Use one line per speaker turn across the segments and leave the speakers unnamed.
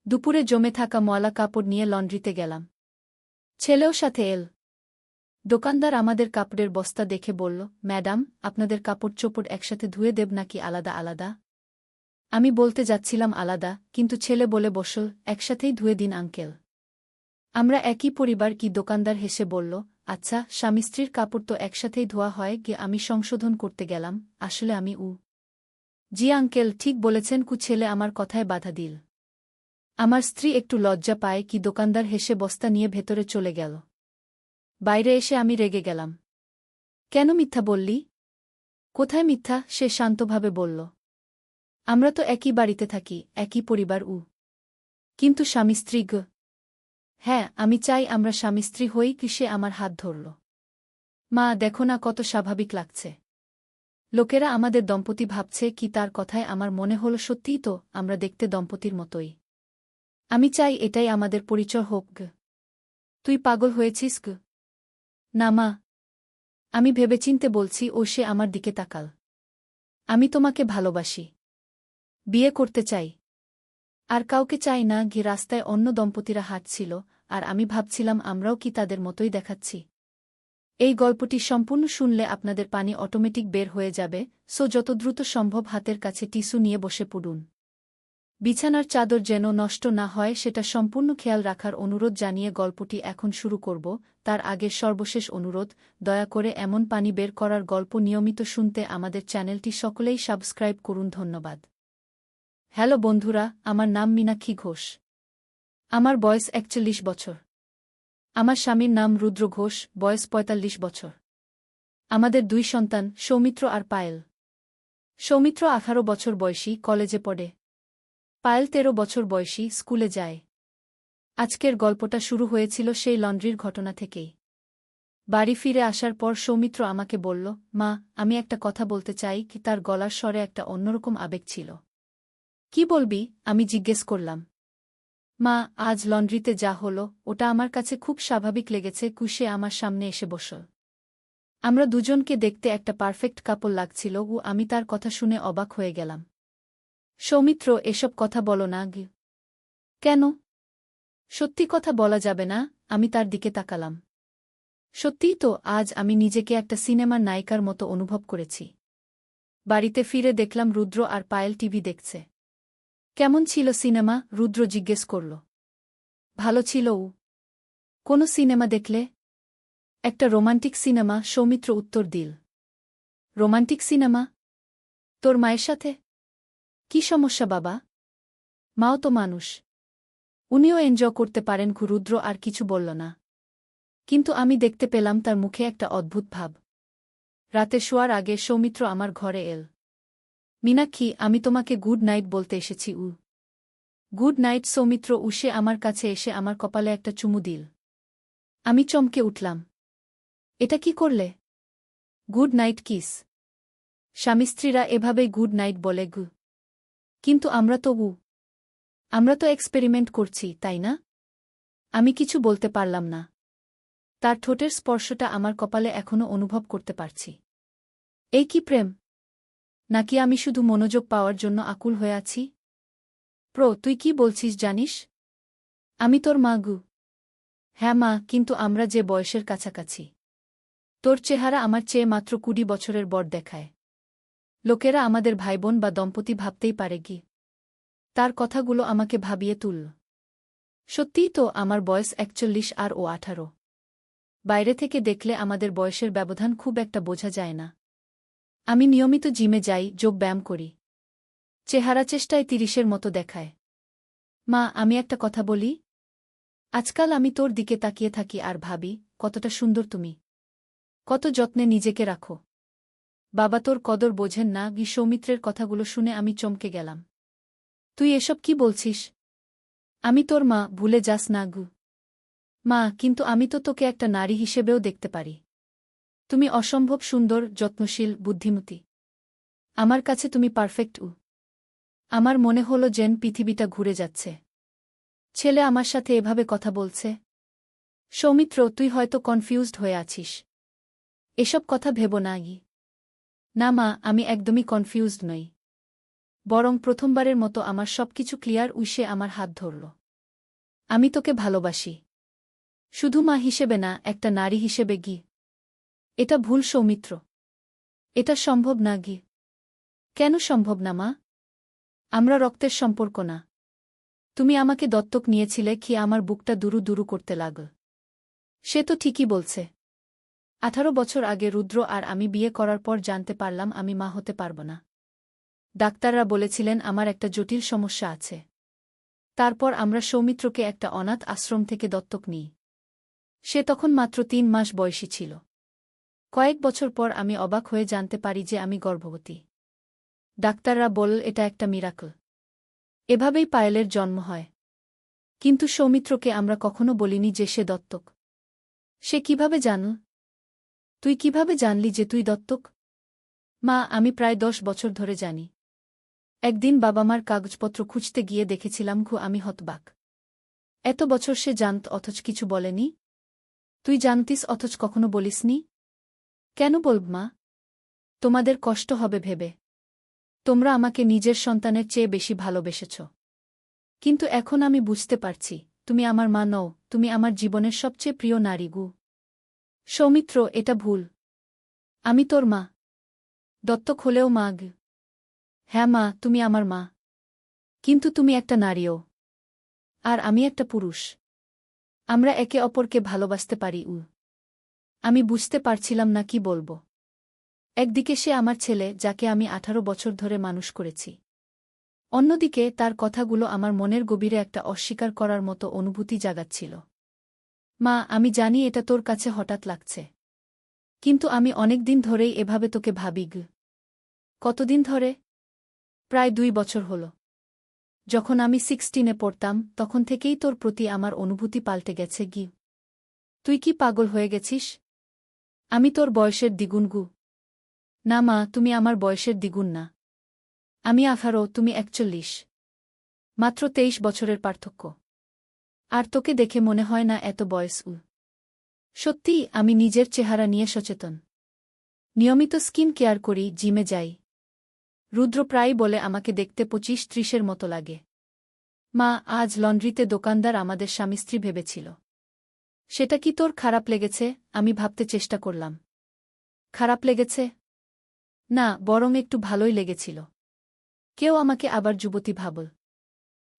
দুপুরে জমে থাকা ময়লা কাপড় নিয়ে লন্ড্রিতে গেলাম। ছেলেও সাথে এল। দোকানদার আমাদের কাপড়ের বস্তা দেখে বলল, ম্যাডাম, আপনাদের কাপড় চোপড় একসাথে ধুয়ে দেব নাকি আলাদা আলাদা? আমি বলতে যাচ্ছিলাম আলাদা, কিন্তু ছেলে বলে বসল, একসাথেই ধুয়ে দিন আঙ্কেল। আমরা একই পরিবার কি? দোকানদার হেসে বলল, আচ্ছা, স্বামী স্ত্রীর কাপড় তো একসাথেই ধোয়া হয় গিয়ে। আমি সংশোধন করতে গেলাম, আসলে আমি জি আঙ্কেল, ঠিক বলেছেন। ছেলে আমার কথায় বাধা দিল। আমার স্ত্রী একটু লজ্জা পায় কি। দোকানদার হেসে বস্তা নিয়ে ভেতরে চলে গেল। বাইরে এসে আমি রেগে গেলাম। কেন মিথ্যা বললি? কোথায় মিথ্যা? সে শান্তভাবে বলল, আমরা তো একই বাড়িতে থাকি, একই পরিবার। কিন্তু স্বামী স্ত্রী হ্যাঁ, আমি চাই আমরা স্বামী স্ত্রী হই কি। সে আমার হাত ধরল। মা, দেখো না কত স্বাভাবিক লাগছে। লোকেরা আমাদের দম্পতি ভাবছে কি? তার কথায় আমার মনে হল সত্যিই তো, আমরা দেখতে দম্পতির মতোই। আমি চাই এটাই আমাদের পরিচয় হোক। তুই পাগল হয়েছিস? না মা, আমি ভেবেচিন্তে বলছি। সে আমার দিকে তাকাল। আমি তোমাকে ভালোবাসি, বিয়ে করতে চাই, আর কাউকে চাই না। রাস্তায় অন্য দম্পতিরা হাঁটছিল, আর আমি ভাবছিলাম আমরাও কি তাদের মতোই দেখাচ্ছি। এই গল্পটি সম্পূর্ণ শুনলে আপনাদের পানি অটোমেটিক বের হয়ে যাবে, যত দ্রুত সম্ভব হাতের কাছে টিস্যু নিয়ে বসে পড়ুন। বিছানার চাদর যেন নষ্ট না হয় সেটা সম্পূর্ণ খেয়াল রাখার অনুরোধ জানিয়ে গল্পটি এখন শুরু করব। তার আগে সর্বশেষ অনুরোধ, দয়া করে এমন পানি বের করার গল্প নিয়মিত শুনতে আমাদের চ্যানেলটি সকলেই সাবস্ক্রাইব করুন। ধন্যবাদ। হ্যালো বন্ধুরা, আমার নাম মীনাক্ষী ঘোষ। আমার বয়স ৪১ বছর। আমার স্বামীর নাম রুদ্র ঘোষ, বয়স ৪৫ বছর। আমাদের ২ সন্তান, সৌমিত্র আর পায়েল। সৌমিত্র ১৮ বছর বয়সী, কলেজে পড়ে। পায়েল ১৩ বছর বয়সী, স্কুলে যায়। আজকের গল্পটা শুরু হয়েছিল সেই লন্ড্রির ঘটনা থেকেই। বাড়ি ফিরে আসার পর সৌমিত্র আমাকে বলল, মা, আমি একটা কথা বলতে চাই কি। তার গলার স্বরে একটা অন্যরকম আবেগ ছিল। কি বলবি? আমি জিজ্ঞেস করলাম। মা, আজ লন্ড্রিতে যা হলো, ওটা আমার কাছে খুব স্বাভাবিক লেগেছে। সে আমার সামনে এসে বসল। আমরা দুজনকে দেখতে একটা পারফেক্ট কাপল লাগছিল। আমি তার কথা শুনে অবাক হয়ে গেলাম। সৌমিত্র, এসব কথা বলো না। কেন? সত্যি কথা বলা যাবে না? আমি তার দিকে তাকালাম। সত্যিই তো, আজ আমি নিজেকে একটা সিনেমার নায়িকার মতো অনুভব করেছি। বাড়িতে ফিরে দেখলাম রুদ্র আর পায়েল টিভি দেখছে। কেমন ছিল সিনেমা? রুদ্র জিজ্ঞেস করল। ভালো ছিল। কোনো সিনেমা দেখলে? একটা রোমান্টিক সিনেমা, সৌমিত্র উত্তর দিল। Romantic cinema? তোর মায়ের সাথে? কি সমস্যা বাবা? মাও তো মানুষ, উনিও এনজয় করতে পারেন। রুদ্র আর কিছু বলল না, কিন্তু আমি দেখতে পেলাম তার মুখে একটা অদ্ভুত ভাব। রাতে শোয়ার আগে সৌমিত্র আমার ঘরে এল। মীনাক্ষী, আমি তোমাকে গুড নাইট বলতে এসেছি। Good night Soumitra. সে আমার কাছে এসে আমার কপালে একটা চুমু দিল। আমি চমকে উঠলাম। এটা কি করলে? Good night kiss. স্বামী স্ত্রীরা এভাবেই গুড নাইট বলে। কিন্তু আমরা তো এক্সপেরিমেন্ট করছি, তাই না? আমি কিছু বলতে পারলাম না। তার ঠোঁটের স্পর্শটা আমার কপালে এখনো অনুভব করতে পারছি। এই কি প্রেম? নাকি আমি শুধু মনোযোগ পাওয়ার জন্য আকুল হয়ে আছি? তুই কি বলছিস জানিস? আমি তোর মা। হ্যাঁ মা, কিন্তু আমরা যে বয়সের কাছাকাছি। তোর চেহারা আমার চেয়ে মাত্র ২০ বছরের বড় দেখায়। লোকেরা আমাদের ভাইবোন বা দম্পতি ভাবতেই পারে কি। তার কথাগুলো আমাকে ভাবিয়ে তুলল। সত্যিই তো, আমার বয়স ৪১ আর ও ১৮। বাইরে থেকে দেখলে আমাদের বয়সের ব্যবধান খুব একটা বোঝা যায় না। আমি নিয়মিত জিমে যাই, যোগ ব্যায়াম করি। চেহারা চেষ্টায় ৩০-এর মতো দেখায়। মা, আমি একটা কথা বলি? আজকাল আমি তোর দিকে তাকিয়ে থাকি আর ভাবি, কতটা সুন্দর তুমি, কত যত্নে নিজেকে রাখো। বাবা তোর কদর বোঝেন না। সৌমিত্রের কথাগুলো শুনে আমি চমকে গেলাম। তুই এসব কি বলছিস? আমি তোর মা, ভুলে যাস না। মা, কিন্তু আমি তো তোকে একটা নারী হিসেবেও দেখতে পারি। তুমি অসম্ভব সুন্দর, যত্নশীল, বুদ্ধিমতী। আমার কাছে তুমি পারফেক্ট। আমার মনে হল যেন পৃথিবীটা ঘুরে যাচ্ছে। ছেলে আমার সাথে এভাবে কথা বলছে। সৌমিত্র, তুই হয়তো কনফিউজড হয়ে আছিস। এসব কথা ভেবো না। না মা, আমি একদমই কনফিউজড নই। বরং প্রথমবারের মতো আমার সবকিছু ক্লিয়ার উইসে আমার হাত ধরল। আমি তোকে ভালোবাসি। শুধু মা হিসেবে না, একটা নারী হিসেবে গি। এটা ভুল সৌমিত্র। এটা সম্ভব না গি। কেন সম্ভব না মা? আমরা রক্তের সম্পর্ক না। তুমি আমাকে দত্তক নিয়েছিলে কি? আমার বুকটা দুরু দুরু করতে লাগল। সে তো ঠিকই বলছে। 18 বছর আগে রুদ্র আর আমি বিয়ে করার পর জানতে পারলাম আমি মা হতে পারব না। ডাক্তাররা বলেছিলেন আমার একটা জটিল সমস্যা আছে। তারপর আমরা সৌমিত্রকে একটা অনাথ আশ্রম থেকে দত্তক নিই। সে তখন মাত্র 3 মাস বয়সী ছিল। কয়েক বছর পর আমি অবাক হয়ে জানতে পারি যে আমি গর্ভবতী। ডাক্তাররা বলল এটা একটা মিরাকল। এভাবেই পায়েলের জন্ম হয়। কিন্তু সৌমিত্রকে আমরা কখনো বলিনি যে সে দত্তক। সে কিভাবে জানল? তুই কিভাবে জানলি যে তুই দত্তক? মা, আমি প্রায় 10 বছর ধরে জানি। একদিন বাবা-মার কাগজপত্র খুঁজতে গিয়ে দেখেছিলাম আমি হতবাক। এত বছর সে জানত অথচ কিছু বলেনি? তুই জানতিস অথচ কখনো বলিসনি? কেন বলব মা? তোমাদের কষ্ট হবে ভেবে। তোমরা আমাকে নিজের সন্তানের চেয়ে বেশি ভালোবেসেছ। কিন্তু এখন আমি বুঝতে পারছি, তুমি আমার মা নও, তুমি আমার জীবনের সবচেয়ে প্রিয় নারী গু। সৌমিত্র, এটা ভুল। আমি তোর মা। দত্তক হলেও মা গ। হ্যাঁ মা, তুমি আমার মা। কিন্তু তুমি একটা নারীও। আর আমি একটা পুরুষ। আমরা একে অপরকে ভালোবাসতে পারি। আমি বুঝতে পারছিলাম না কি বলবো। একদিকে সে আমার ছেলে, যাকে আমি 18 বছর ধরে মানুষ করেছি। অন্যদিকে তার কথাগুলো আমার মনের গভীরে একটা অস্বীকার করার মতো অনুভূতি জাগাচ্ছিল। মা, আমি জানি এটা তোর কাছে হঠাৎ লাগছে। কিন্তু আমি অনেক দিন ধরেই এভাবে তোকে ভাবি গ। কতদিন ধরে? প্রায় 2 বছর হল। যখন আমি 16-এ পড়তাম তখন থেকেই তোর প্রতি আমার অনুভূতি পাল্টে গেছে গি। তুই কি পাগল হয়ে গেছিস? আমি তোর বয়সের দ্বিগুণ গু। না মা, তুমি আমার বয়সের দ্বিগুণ না। আমি 18, তুমি 41। মাত্র 23 বছরের পার্থক্য। আর তোকে দেখে মনে হয় না এত বয়স। সত্যিই, আমি নিজের চেহারা নিয়ে সচেতন। নিয়মিত স্কিন কেয়ার করি, জিমে যাই। রুদ্র প্রায়ই বলে আমাকে দেখতে 25-30-এর মতো লাগে। মা, আজ লন্ড্রিতে দোকানদার আমাদের স্বামী-স্ত্রী ভেবেছিল। সেটা কি তোর খারাপ লেগেছে? আমি ভাবতে চেষ্টা করলাম। খারাপ লেগেছে? না, বরং একটু ভালোই লেগেছিল। কেউ আমাকে আবার যুবতী ভাবল।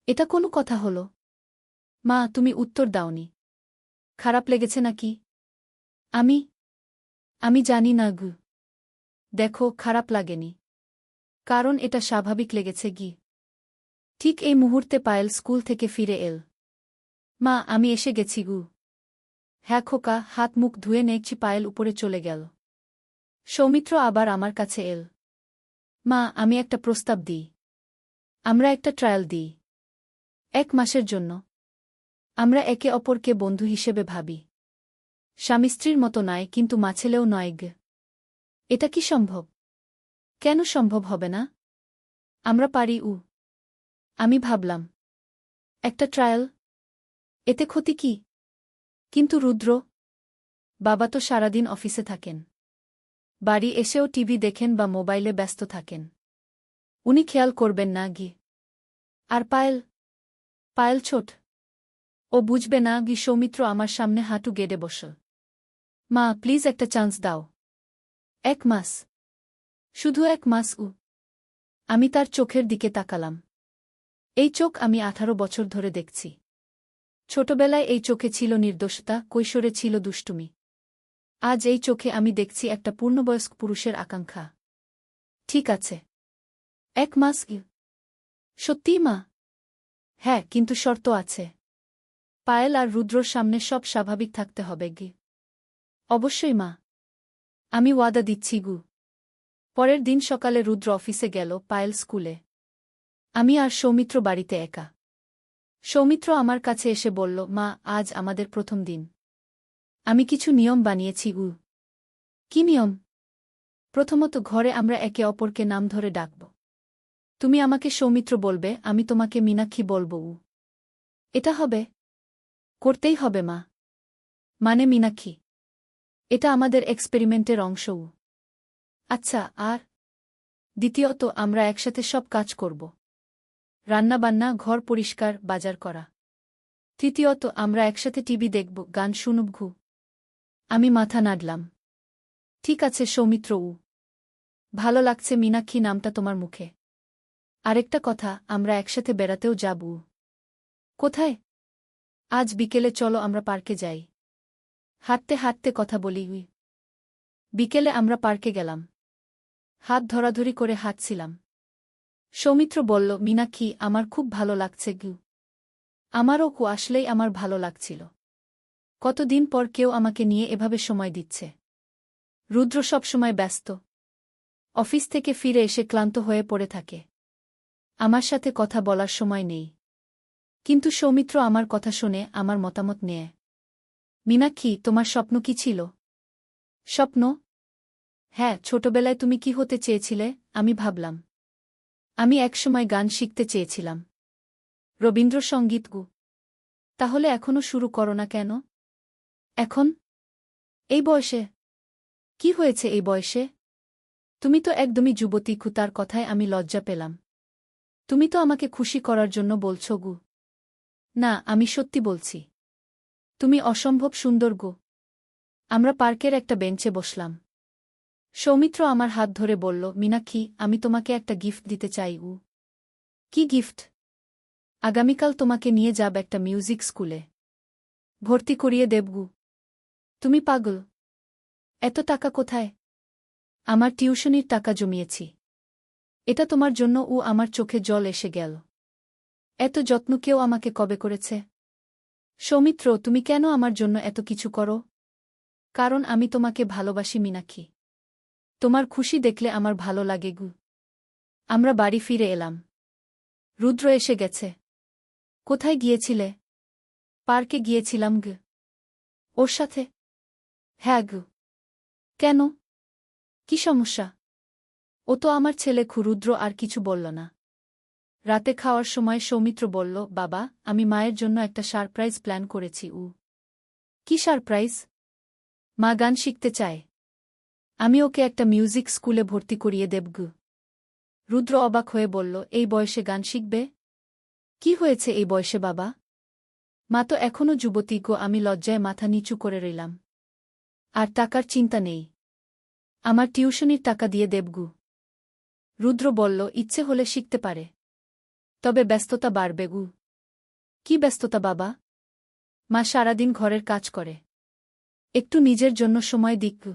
এটা কোনো কথা হলো? মা, তুমি উত্তর দাওনি। খারাপ লেগেছে নাকি? আমি জানি না গু। দেখো, খারাপ লাগেনি। কারণ এটা স্বাভাবিক লেগেছে গি। ঠিক এই মুহূর্তে পায়েল স্কুল থেকে ফিরে এল। মা, আমি এসে গেছি গু। হ্যাঁ খোকা, হাত মুখ ধুয়ে নেকছি। পায়েল উপরে চলে গেল। সৌমিত্র আবার আমার কাছে এল। মা, আমি একটা প্রস্তাব দিই। আমরা একটা ট্রায়াল দিই। 1 মাসের জন্য। আমরা একে অপরকে বন্ধু হিসেবে ভাবি। স্বামী-স্ত্রীর মতো নয়, কিন্তু মাছেলেও নয় গ। এটা কি সম্ভব? কেন সম্ভব হবে না? আমরা পারি। আমি ভাবলাম, একটা ট্রায়াল, এতে ক্ষতি কি? কিন্তু রুদ্র বাবা তো সারাদিন অফিসে থাকেন। বাড়ি এসেও টিভি দেখেন বা মোবাইলে ব্যস্ত থাকেন। উনি খেয়াল করবেন না গি। আর পায়েল ছোট। ও বুঝবে না গি। সৌমিত্র আমার সামনে হাঁটু গেড়ে বসল। মা, প্লিজ একটা চান্স দাও। 1 মাস। শুধু 1 মাস। আমি তার চোখের দিকে তাকালাম। এই চোখ আমি 18 বছর ধরে দেখছি। ছোটবেলায় এই চোখে ছিল নির্দোষতা, কৈশোরে ছিল দুষ্টুমি। আজ এই চোখে আমি দেখছি একটা পূর্ণবয়স্ক পুরুষের আকাঙ্ক্ষা। ঠিক আছে, 1 মাস। সত্যিই মা? হ্যাঁ, কিন্তু শর্ত আছে। পায়েল আর রুদ্রর সামনে সব স্বাভাবিক থাকতে হবে গি। অবশ্যই মা। আমি ওয়াদা দিচ্ছি গু। পরের দিন সকালে রুদ্র অফিসে গেল, পায়েল স্কুলে। আমি আর সৌমিত্র বাড়িতে একা। সৌমিত্র আমার কাছে এসে বলল, মা, আজ আমাদের প্রথম দিন। আমি কিছু নিয়ম বানিয়েছি গু। কি নিয়ম? প্রথমত, ঘরে আমরা একে অপরকে নাম ধরে ডাকব। তুমি আমাকে সৌমিত্র বলবে, আমি তোমাকে মীনাক্ষী বলব। এটা হবে? করতেই হবে মা। মানে মীনাক্ষী? এটা আমাদের এক্সপেরিমেন্টের অংশ। আচ্ছা, আর দ্বিতীয়ত আমরা একসাথে সব কাজ করব। রান্নাবান্না, ঘর পরিষ্কার, বাজার করা। তৃতীয়ত আমরা একসাথে টিভি দেখব, গান শুনব। আমি মাথা নাড়লাম। ঠিক আছে সৌমিত্র। ভালো লাগছে মীনাক্ষী নামটা তোমার মুখে। আরেকটা কথা, আমরা একসাথে বেড়াতেও যাব। কোথায়? আজ বিকেলে চলো আমরা পার্কে যাই। হাঁটতে হাঁটতে কথা বলি। বিকেলে আমরা পার্কে গেলাম। হাত ধরাধরি করে হাঁটছিলাম। সৌমিত্র বলল, মীনাক্ষী আমার খুব ভালো লাগছে গু। আমারও আসলেই আমার ভালো লাগছিল। কতদিন পর কেউ আমাকে নিয়ে এভাবে সময় দিচ্ছে। রুদ্র সবসময় ব্যস্ত। অফিস থেকে ফিরে এসে ক্লান্ত হয়ে পড়ে থাকে। আমার সাথে কথা বলার সময় নেই। কিন্তু সৌমিত্র আমার কথা শুনে, আমার মতামত নেয়। মীনাক্ষী, তোমার স্বপ্ন কি ছিল? স্বপ্ন? হ্যাঁ, ছোটবেলায় তুমি কি হতে চেয়েছিলে? আমি ভাবলাম। আমি একসময় গান শিখতে চেয়েছিলাম। রবীন্দ্রসঙ্গীত গু। তাহলে এখনো শুরু করো না কেন? এখন? এই বয়সে? কি হয়েছে এই বয়সে? তুমি তো একদমই যুবতী। তার কথায় আমি লজ্জা পেলাম। তুমি তো আমাকে খুশি করার জন্য বলছ গু। না, আমি সত্যি বলছি। তুমি অসম্ভব সুন্দর গো। আমরা পার্কের একটা বেঞ্চে বসলাম। সৌমিত্র আমার হাত ধরে বলল, মীনাক্ষী, আমি তোমাকে একটা গিফট দিতে চাই। কি গিফট? আগামীকাল তোমাকে নিয়ে যাব একটা মিউজিক স্কুলে। ভর্তি করিয়ে দেবগু। তুমি পাগল? এত টাকা কোথায়? আমার টিউশনির টাকা জমিয়েছি। এটা তোমার জন্য। আমার চোখে জল এসে গেল। এত যত্ন কেউ আমাকে কবে করেছে? সৌমিত্র, তুমি কেন আমার জন্য এত কিছু করো? কারণ আমি তোমাকে ভালোবাসি মীনাক্ষী। তোমার খুশি দেখলে আমার ভালো লাগে গু। আমরা বাড়ি ফিরে এলাম। রুদ্র এসে গেছে। কোথায় গিয়েছিলে? পার্কে গিয়েছিলাম গু। ওর সাথে? হ্যাঁ গু। কেন? কি সমস্যা? ও তো আমার ছেলে। রুদ্র আর কিছু বলল না। রাতে খাওয়ার সময় সৌমিত্র বলল, বাবা, আমি মায়ের জন্য একটা সারপ্রাইজ প্ল্যান করেছি। কি সারপ্রাইজ? মা গান শিখতে চায়। আমি ওকে একটা মিউজিক স্কুলে ভর্তি করিয়ে দেবগু। রুদ্র অবাক হয়ে বলল, এই বয়সে গান শিখবে? কি হয়েছে এই বয়সে বাবা? মা তো এখনও যুবতী গো। আমি লজ্জায় মাথা নিচু করে রইলাম। আর টাকার চিন্তা নেই। আমার টিউশনির টাকা দিয়ে দেবগু। রুদ্র বলল, ইচ্ছে হলে শিখতে পারে। তবে ব্যস্ততা বাড়বে গু। কি ব্যস্ততা বাবা? মা সারাদিন ঘরের কাজ করে। একটু নিজের জন্য সময় দিক গু।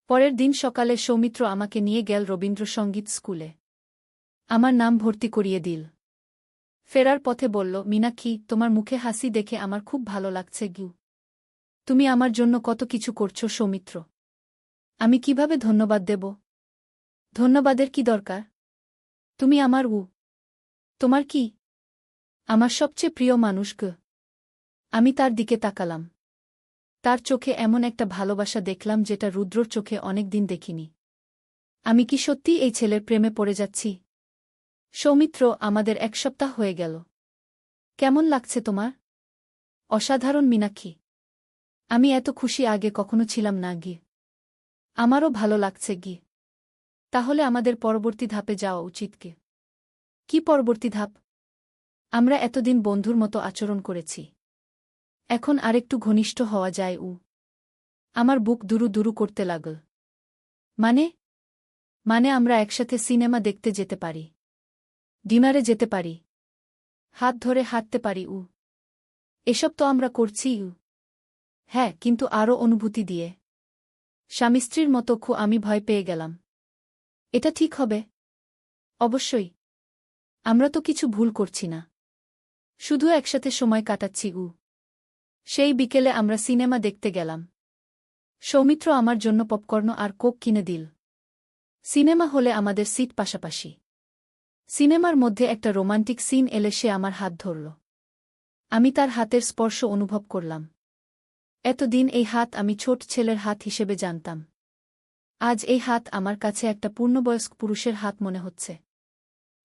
পরের দিন সকালে সৌমিত্র আমাকে নিয়ে গেল রবীন্দ্রসঙ্গীত স্কুলে। আমার নাম ভর্তি করিয়ে দিল। ফেরার পথে বলল, মীনাক্ষী, তোমার মুখে হাসি দেখে আমার খুব ভালো লাগছে গু। তুমি আমার জন্য কত কিছু করছো সৌমিত্র। আমি কিভাবে ধন্যবাদ দেব? ধন্যবাদের কি দরকার? তুমি আমার তোমার কি? আমার সবচেয়ে প্রিয় মানুষ গো। আমি তার দিকে তাকালাম। তার চোখে এমন একটা ভালোবাসা দেখলাম যেটা রুদ্রর চোখে অনেক দিন দেখিনি। আমি কি সত্যি এই ছেলের প্রেমে পড়ে যাচ্ছি? সৌমিত্র, আমাদের 1 সপ্তাহ হয়ে গেল। কেমন লাগছে তোমার? অসাধারণ মীনাক্ষী। আমি এত খুশি আগে কখনো ছিলাম না গি। আমারও ভালো লাগছে গি। তাহলে আমাদের পরবর্তী ধাপে যাওয়া উচিত কি? কি পরবর্তী ধাপ? আমরা এতদিন বন্ধুর মতো আচরণ করেছি। এখন আরেকটু ঘনিষ্ঠ হওয়া যায়। আমার বুক দুরু দুরু করতে লাগল। মানে? মানে আমরা একসাথে সিনেমা দেখতে যেতে পারি। ডিনারে যেতে পারি। হাত ধরে হাঁটতে পারি। এসব তো আমরা করছি। হ্যাঁ, কিন্তু আরও অনুভূতি দিয়ে। স্বামী স্ত্রীর মতো। আমি ভয় পেয়ে গেলাম। এটা ঠিক হবে? অবশ্যই। আমরা তো কিছু ভুল করছি না। শুধু একসাথে সময় কাটাচ্ছি। সেই বিকেলে আমরা সিনেমা দেখতে গেলাম। সৌমিত্র আমার জন্য পপকর্ন আর কোক কিনে দিল। সিনেমা হলে আমাদের সিট পাশাপাশি। সিনেমার মধ্যে একটা রোমান্টিক সিন এলে সে আমার হাত ধরল। আমি তার হাতের স্পর্শ অনুভব করলাম। এতদিন এই হাত আমি ছোট ছেলের হাত হিসেবে জানতাম। আজ এই হাত আমার কাছে একটা পূর্ণবয়স্ক পুরুষের হাত মনে হচ্ছে।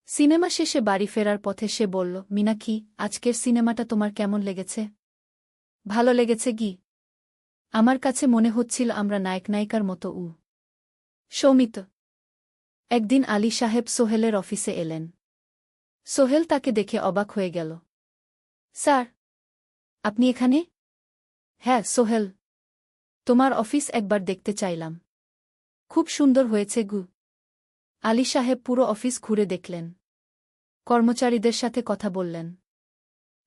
সিনেমা শেষে বাড়ি ফেরার পথে সে বলল, মীনাক্ষী, আজকের সিনেমাটা তোমার কেমন লেগেছে? ভালো লেগেছে গি। আমার কাছে মনে হচ্ছিল আমরা নায়ক নায়িকার মতো। সৌমিত, একদিন আলী সাহেব সোহেলের অফিসে এলেন। সোহেল তাকে দেখে অবাক হয়ে গেল। স্যার, আপনি এখানে? হ্যাঁ সোহেল, তোমার অফিস একবার দেখতে চাইলাম। খুব সুন্দর হয়েছে গু। আলী সাহেব পুরো অফিস ঘুরে দেখলেন, কর্মচারীদের সাথে কথা বললেন।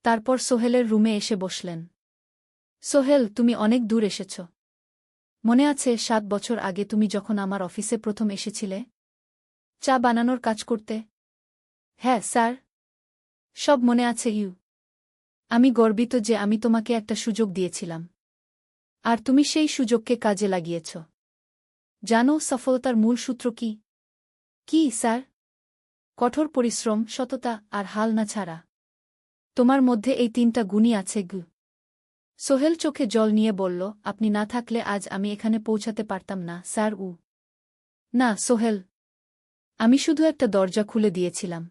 তারপর সোহেলের রুমে এসে বসলেন। সোহেল, তুমি অনেক দূর এসেছ। মনে আছে 7 বছর আগে তুমি যখন আমার অফিসে প্রথম এসেছিলে চা বানানোর কাজ করতে? হ্যাঁ স্যার, সব মনে আছে ইউ। আমি গর্বিত যে আমি তোমাকে একটা সুযোগ দিয়েছিলাম, আর তুমি সেই সুযোগকে কাজে লাগিয়েছ। জানো সফলতার মূল সূত্র কি? কি স্যার? কঠোর পরিশ্রম, সততা আর হাল না ছাড়া। তোমার মধ্যে এই 3টা গুণই আছে গু। সোহেল চোখে জল নিয়ে বলল, আপনি না থাকলে আজ আমি এখানে পৌঁছাতে পারতাম না স্যার। না সোহেল, আমি শুধু একটা দরজা খুলে দিয়েছিলাম।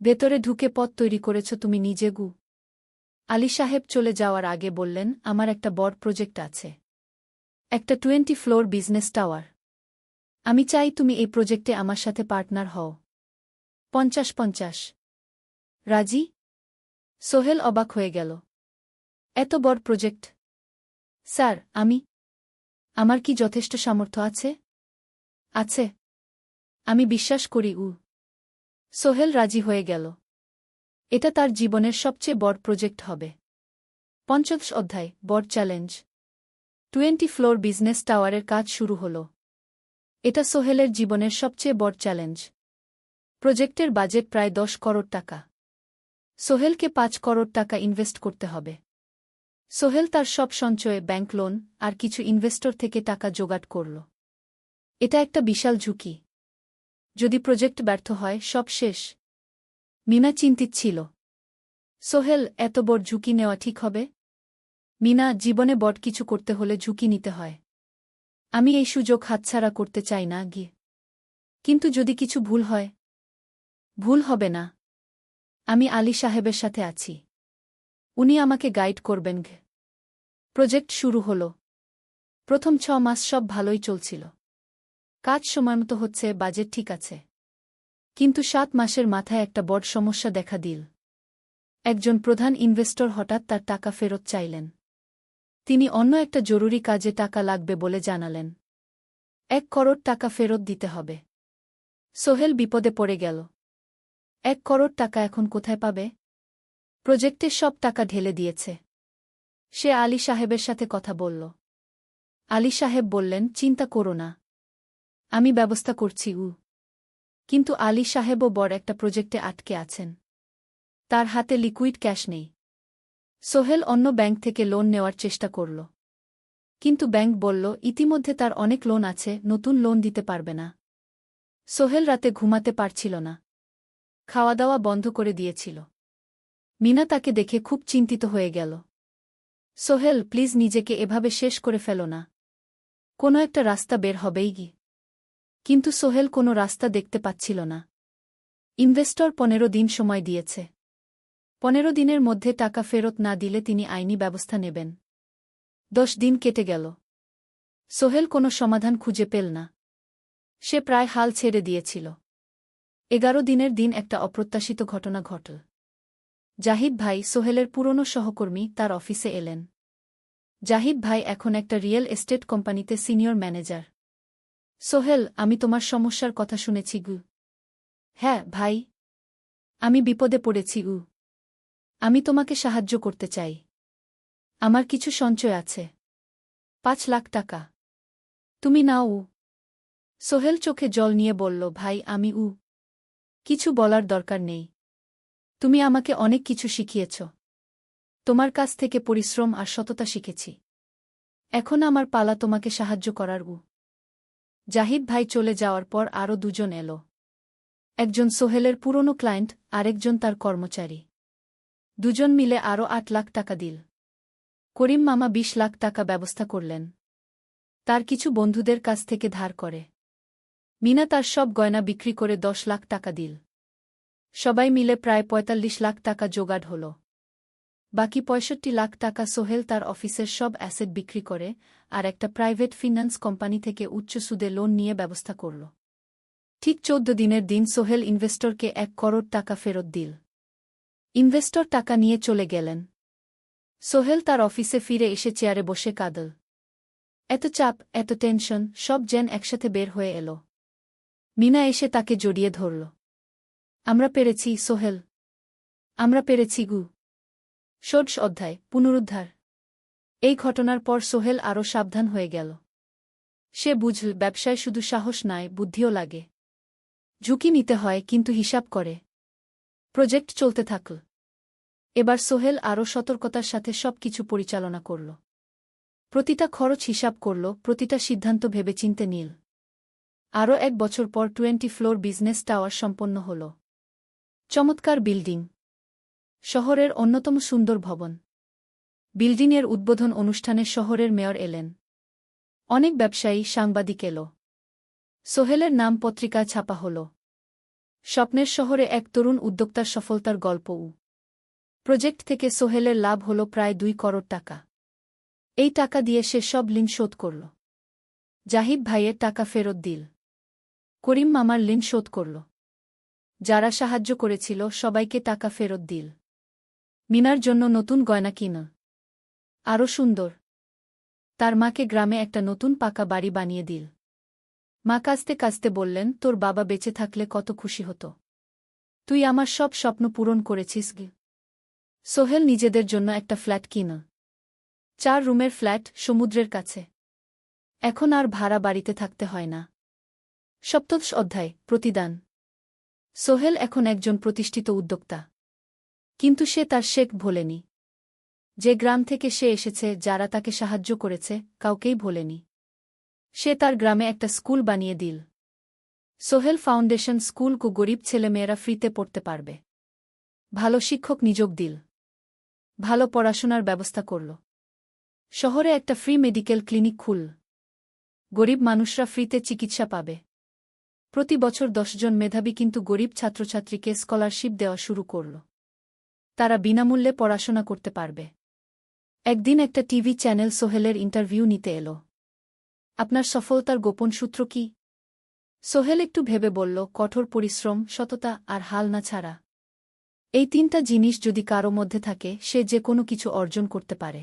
ভেতরে ঢুকে পথ তৈরি করেছ তুমি নিজে গু। আলী সাহেব চলে যাওয়ার আগে বললেন, আমার একটা বড় প্রজেক্ট আছে, একটা 20 ফ্লোর বিজনেস টাওয়ার। আমি চাই তুমি এই প্রজেক্টে আমার সাথে পার্টনার হও। 50-50। রাজি? সোহেল অবাক হয়ে গেল। এত বড় প্রজেক্ট? স্যার, আমার কি যথেষ্ট সামর্থ্য আছে? আছে, আমি বিশ্বাস করি। সোহেল রাজি হয়ে গেল। এটা তার জীবনের সবচেয়ে বড় প্রজেক্ট হবে। 50 অধ্যায়, বড় চ্যালেঞ্জ। 20 ফ্লোর বিজনেস টাওয়ারের কাজ শুরু হল। এটা সোহেলের জীবনের সবচেয়ে বড় চ্যালেঞ্জ। প্রজেক্টের বাজেট প্রায় 10 করোড় টাকা। সোহেলকে 5 করোড় টাকা ইনভেস্ট করতে হবে। সোহেল তার সব সঞ্চয়ে, ব্যাংক লোন আর কিছু ইনভেস্টর থেকে টাকা জোগাড় করল। এটা একটা বিশাল ঝুঁকি। যদি প্রজেক্ট ব্যর্থ হয়, সব শেষ। মিনা চিন্তিত ছিল। সোহেল, এত বড় ঝুঁকি নেওয়া ঠিক হবে? মিনা, জীবনে বড় কিছু করতে হলে ঝুঁকি নিতে হয়। আমি এই সুযোগ হাতছাড়া করতে চাই না গিয়ে। কিন্তু যদি কিছু ভুল হয়? ভুল হবে না। আমি আলী সাহেবের সাথে আছি, উনি আমাকে গাইড করবেন। প্রজেক্ট শুরু হল। প্রথম 6 মাস সব ভালোই চলছিল। কাজ সময়মতো হচ্ছে, বাজেট ঠিক আছে। কিন্তু 7 মাসের মাথায় একটা বড় সমস্যা দেখা দিল। একজন প্রধান ইনভেস্টর হঠাৎ তার টাকা ফেরত চাইলেন। তিনি অন্য একটা জরুরি কাজে টাকা লাগবে বলে জানালেন। 1 করোড় টাকা ফেরত দিতে হবে। সোহেল বিপদে পড়ে গেল। 1 করোড় টাকা এখন কোথায় পাবে? প্রজেক্টে সব টাকা ঢেলে দিয়েছে। সে আলী সাহেবের সাথে কথা বলল। আলী সাহেব বললেন, চিন্তা করো না, আমি ব্যবস্থা করছি। কিন্তু আলী সাহেবও বড় একটা প্রজেক্টে আটকে আছেন। তার হাতে লিকুইড ক্যাশ নেই। সোহেল অন্য ব্যাংক থেকে লোন নেওয়ার চেষ্টা করল। কিন্তু ব্যাংক বলল, ইতিমধ্যে তার অনেক লোন আছে, নতুন লোন দিতে পারবে না। সোহেল রাতে ঘুমাতে পারছিল না, খাওয়া দাওয়া বন্ধ করে দিয়েছিল। মিনা তাকে দেখে খুব চিন্তিত হয়ে গেল। সোহেল, প্লিজ নিজেকে এভাবে শেষ করে ফেলো না। কোনো একটা রাস্তা বের হবেই কি। কিন্তু সোহেল কোনো রাস্তা দেখতে পাচ্ছিল না। ইনভেস্টর 15 দিন সময় দিয়েছে। 15 দিনের মধ্যে টাকা ফেরত না দিলে তিনি আইনি ব্যবস্থা নেবেন। 10 দিন কেটে গেল। সোহেল কোনো সমাধান খুঁজে পেল না। সে প্রায় হাল ছেড়ে দিয়েছিল। 11 দিনের দিন একটা অপ্রত্যাশিত ঘটনা ঘটল। জাহিদ ভাই, সোহেলের পুরনো সহকর্মী, তার অফিসে এলেন। জাহিদ ভাই এখন একটা রিয়েল এস্টেট কোম্পানিতে সিনিয়র ম্যানেজার। সোহেল, আমি তোমার সমস্যার কথা শুনেছি গু। হ্যাঁ ভাই, আমি বিপদে পড়েছি। আমি তোমাকে সাহায্য করতে চাই। আমার কিছু সঞ্চয় আছে, 5 লাখ টাকা। তুমি নাও। সোহেল চোখে জল নিয়ে বলল, ভাই আমি কিছু বলার দরকার নেই। তুমি আমাকে অনেক কিছু শিখিয়েছ। তোমার কাছ থেকে পরিশ্রম আর সততা শিখেছি। এখন আমার পালা তোমাকে সাহায্য করার। জাহিদ ভাই চলে যাওয়ার পর আরও 2 জন এলো। একজন সোহেলের পুরনো ক্লায়েন্ট, আরেকজন তার কর্মচারী। 2 জন মিলে আরও 8 লাখ টাকা দিল। করিম মামা 20 লাখ টাকা ব্যবস্থা করলেন, তার কিছু বন্ধুদের কাছ থেকে ধার করে। মিনা তার সব গয়না বিক্রি করে 10 লাখ টাকা দিল। সবাই মিলে প্রায় 45 লাখ টাকা জোগাড় হল। বাকি 65 লাখ টাকা সোহেল তার অফিসের সব অ্যাসেট বিক্রি করে আর একটা প্রাইভেট ফিন্যান্স কোম্পানি থেকে উচ্চ সুদে লোন নিয়ে ব্যবস্থা করল। ঠিক 14 দিনের দিন সোহেল ইনভেস্টরকে 1 করোড় টাকা ফেরত দিল। ইনভেস্টর টাকা নিয়ে চলে গেলেন। সোহেল তার অফিসে ফিরে এসে চেয়ারে বসে কাঁদল। এত চাপ, এত টেনশন, সব যেন একসাথে বের হয়ে এল। মিনা এসে তাকে জড়িয়ে ধরল। আমরা পেরেছি সোহেল, আমরা পেরেছি গু। ষোড়শ অধ্যায়, পুনরুদ্ধার। এই ঘটনার পর সোহেল আরও সাবধান হয়ে গেল। সে বুঝল ব্যবসায় শুধু সাহস নয়, বুদ্ধিও লাগে। ঝুঁকি নিতে হয়, কিন্তু হিসাব করে। প্রজেক্ট চলতে থাকল। এবার সোহেল আরও সতর্কতার সাথে সবকিছু পরিচালনা করল। প্রতিটা খরচ হিসাব করল, প্রতিটা সিদ্ধান্ত ভেবেচিন্তে নিল। আরও 1 বছর পর 20 ফ্লোর বিজনেস টাওয়ার সম্পন্ন হল। চমৎকার বিল্ডিং, শহরের অন্যতম সুন্দর ভবন। বিল্ডিংয়ের উদ্বোধন অনুষ্ঠানে শহরের মেয়র এলেন। অনেক ব্যবসায়ী, সাংবাদিক এল। সোহেলের নাম পত্রিকায় ছাপা হল। স্বপ্নের শহরে এক তরুণ উদ্যোক্তার সফলতার গল্পও। প্রজেক্ট থেকে সোহেলের লাভ হল প্রায় 2 করোড় টাকা। এই টাকা দিয়ে সে সব ঋণ শোধ করল। জাহিদ ভাইয়ের টাকা ফেরত দিল। করিম মামার ঋণ শোধ করল। যারা সাহায্য করেছিল সবাইকে টাকা ফেরত দিল। মিনার জন্য নতুন গয়না কিনল, আরও সুন্দর। তার মাকে গ্রামে একটা নতুন পাকা বাড়ি বানিয়ে দিল। মা কাঁদতে কাঁদতে বললেন, তোর বাবা বেঁচে থাকলে কত খুশি হতো। তুই আমার সব স্বপ্ন পূরণ করেছিস গে। সোহেল নিজেদের জন্য একটা ফ্ল্যাট কিনল। 4 রুমের ফ্ল্যাট, সমুদ্রের কাছে। এখন আর ভাড়া বাড়িতে থাকতে হয় না। সপ্তদশ অধ্যায়, প্রতিদান। সোহেল এখন একজন প্রতিষ্ঠিত উদ্যোক্তা। কিন্তু সে তার শেখ ভোলেনি। যে গ্রাম থেকে সে এসেছে, যারা তাকে সাহায্য করেছে, কাউকেই ভোলেনি। সে তার গ্রামে একটা স্কুল বানিয়ে দিল। সোহেল ফাউন্ডেশন স্কুল কো গরিব ছেলেমেয়েরা ফ্রিতে পড়তে পারবে। ভালো শিক্ষক নিযোগ দিল। ভালো পড়াশোনার ব্যবস্থা করল। শহরে একটা ফ্রি মেডিকেল ক্লিনিক খুলল। গরিব মানুষরা ফ্রিতে চিকিৎসা পাবে। প্রতি বছর 10 জন মেধাবী কিন্তু গরিব ছাত্রছাত্রীকে স্কলারশিপ দেওয়া শুরু করল। তারা বিনামূল্যে পড়াশোনা করতে পারবে। একদিন একটা টিভি চ্যানেল সোহেলের ইন্টারভিউ নিতে এল। আপনার সফলতার গোপন সূত্র কি? সোহেল একটু ভেবে বলল, কঠোর পরিশ্রম, সততা আর হাল না ছাড়া। এই 3টা জিনিস যদি কারো মধ্যে থাকে, সে যে কোনো কিছু অর্জন করতে পারে।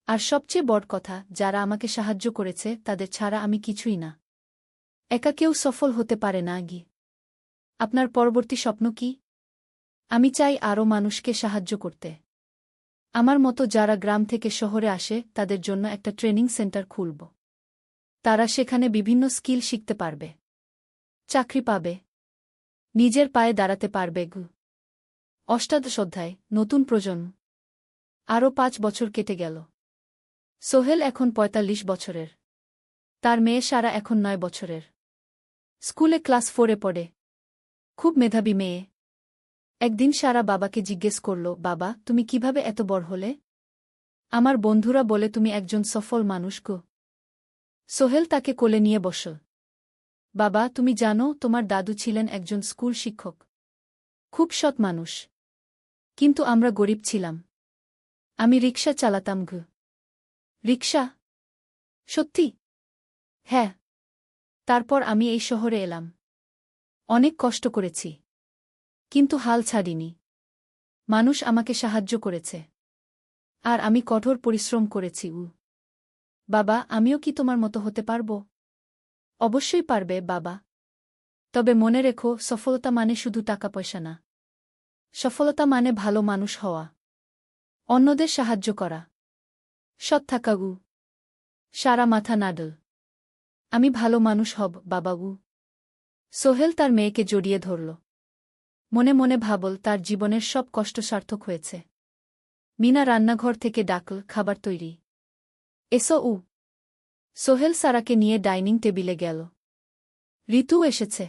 আর সবচেয়ে বড় কথা, যারা আমাকে সাহায্য করেছে তাদের ছাড়া আমি কিছুই না। একা কেউ সফল হতে পারে না গি। আপনার পরবর্তী স্বপ্ন কি? আমি চাই আরও মানুষকে সাহায্য করতে। আমার মতো যারা গ্রাম থেকে শহরে আসে তাদের জন্য একটা ট্রেনিং সেন্টার খুলব। তারা সেখানে বিভিন্ন স্কিল শিখতে পারবে, চাকরি পাবে, নিজের পায়ে দাঁড়াতে পারবে গু। অষ্টাদশ অধ্যায়, নতুন প্রজন্ম। আরও 5 বছর কেটে গেল। সোহেল এখন 45 বছরের। তার মেয়ে সারা এখন 9 বছরের। স্কুলে ক্লাস 4-এ পড়ে। খুব মেধাবী মেয়ে। একদিন সারা বাবাকে জিজ্ঞেস করল, বাবা, তুমি কিভাবে এত বড় হলে? আমার বন্ধুরা বলে তুমি একজন সফল মানুষ গো। সোহেল তাকে কোলে নিয়ে বসল। বাবা, তুমি জানো, তোমার দাদু ছিলেন একজন স্কুল শিক্ষক। খুব সৎ মানুষ। কিন্তু আমরা গরিব ছিলাম। আমি রিকশা চালাতাম গো। রিকশা? সত্যি? হ্যাঁ। তারপর আমি এই শহরে এলাম। অনেক কষ্ট করেছি, কিন্তু হাল ছাড়িনি। মানুষ আমাকে সাহায্য করেছে। আর আমি কঠোর পরিশ্রম করেছি। বাবা, আমিও কি তোমার মতো হতে পারব? অবশ্যই পারবে বাবা। তবে মনে রেখো, সফলতা মানে শুধু টাকা পয়সা না। সফলতা মানে ভালো মানুষ হওয়া, অন্যদের সাহায্য করা, সৎ থাকা গু। সারা মাথা নাডল। আমি ভালো মানুষ হব বাবাগু। সোহেল তার মেয়েকে জড়িয়ে ধরল। মনে মনে ভাবল, তার জীবনের সব কষ্ট সার্থক হয়েছে। মিনা রান্নাঘর থেকে ডাকল, খাবার তৈরি। এসো। সোহেল সারাকে নিয়ে ডাইনিং টেবিলে গেল। ঋতু এসেছে।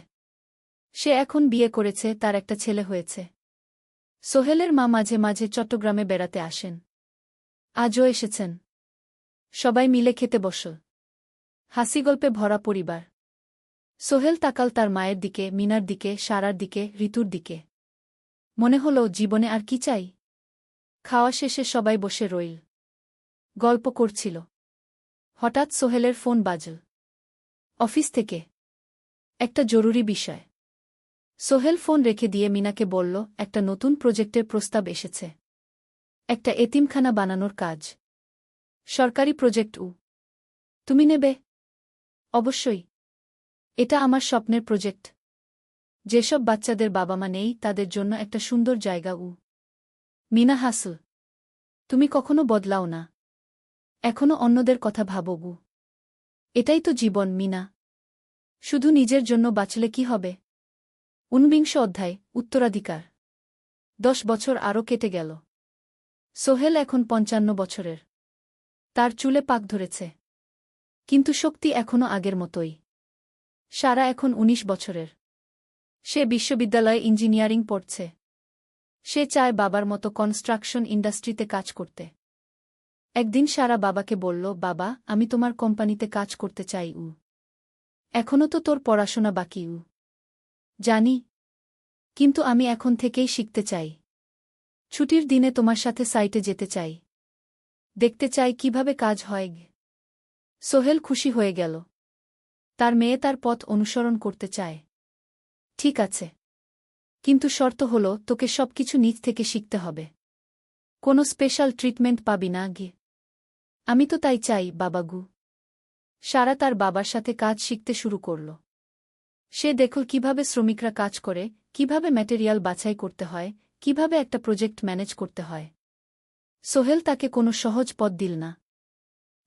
সে এখন বিয়ে করেছে, তার একটা ছেলে হয়েছে। সোহেলের মা মাঝে মাঝে চট্টগ্রামে বেড়াতে আসেন। আজও এসেছেন। সবাই মিলে খেতে বসল। হাসিগল্পে ভরা পরিবার। সোহেল তাকাল তার মায়ের দিকে, মিনার দিকে, সারার দিকে, ঋতুর দিকে। মনে হল, জীবনে আর কি চাই? খাওয়া শেষে সবাই বসে রইল। গল্প করছিল। হঠাৎ সোহেলের ফোন বাজল। অফিস থেকে। একটা জরুরি বিষয়। সোহেল ফোন রেখে দিয়ে মিনাকে বলল, একটা নতুন প্রজেক্টের প্রস্তাব এসেছে। একটা এতিমখানা বানানোর কাজ। সরকারি প্রজেক্ট। তুমি নেবে? অবশ্যই। এটা আমার স্বপ্নের প্রজেক্ট। যেসব বাচ্চাদের বাবা মা নেই তাদের জন্য একটা সুন্দর জায়গা। মিনা হাসল। তুমি কখনো বদলাও না। এখনো অন্যদের কথা ভাবো। এটাই তো জীবন মিনা। শুধু নিজের জন্য বাঁচলে কি হবে? ১৯ অধ্যায়, উত্তরাধিকার। ১০ বছর আরও কেটে গেল। সোহেল এখন ৫৫ বছরের। তার চুলে পাক ধরেছে। কিন্তু শক্তি এখনও আগের মতোই। সারা এখন ১৯ বছরের। সে বিশ্ববিদ্যালয়ে ইঞ্জিনিয়ারিং পড়ছে। সে চায় বাবার মতো কনস্ট্রাকশন ইন্ডাস্ট্রিতে কাজ করতে। একদিন সারা বাবাকে বলল, বাবা, আমি তোমার কোম্পানিতে কাজ করতে চাই। এখনও তো তোর পড়াশোনা বাকি। জানি। কিন্তু আমি এখন থেকেই শিখতে চাই। ছুটির দিনে তোমার সাথে সাইটে যেতে চাই। দেখতে চাই কিভাবে কাজ হয়। সোহেল খুশি হয়ে গেল। তার মেয়ে তার পথ অনুসরণ করতে চায়। ঠিক আছে। কিন্তু শর্ত হল, তোকে সবকিছু নিজ থেকে শিখতে হবে। কোনো স্পেশাল ট্রিটমেন্ট পাবি না। আমি তো তাই চাই, বাবাগু। সারা তার বাবার সাথে কাজ শিখতে শুরু করল। সে দেখল কিভাবে শ্রমিকরা কাজ করে, কিভাবে ম্যাটেরিয়াল বাছাই করতে হয়, কিভাবে একটা প্রজেক্ট ম্যানেজ করতে হয়। সোহেল তাকে কোনো সহজ পথ দিল না।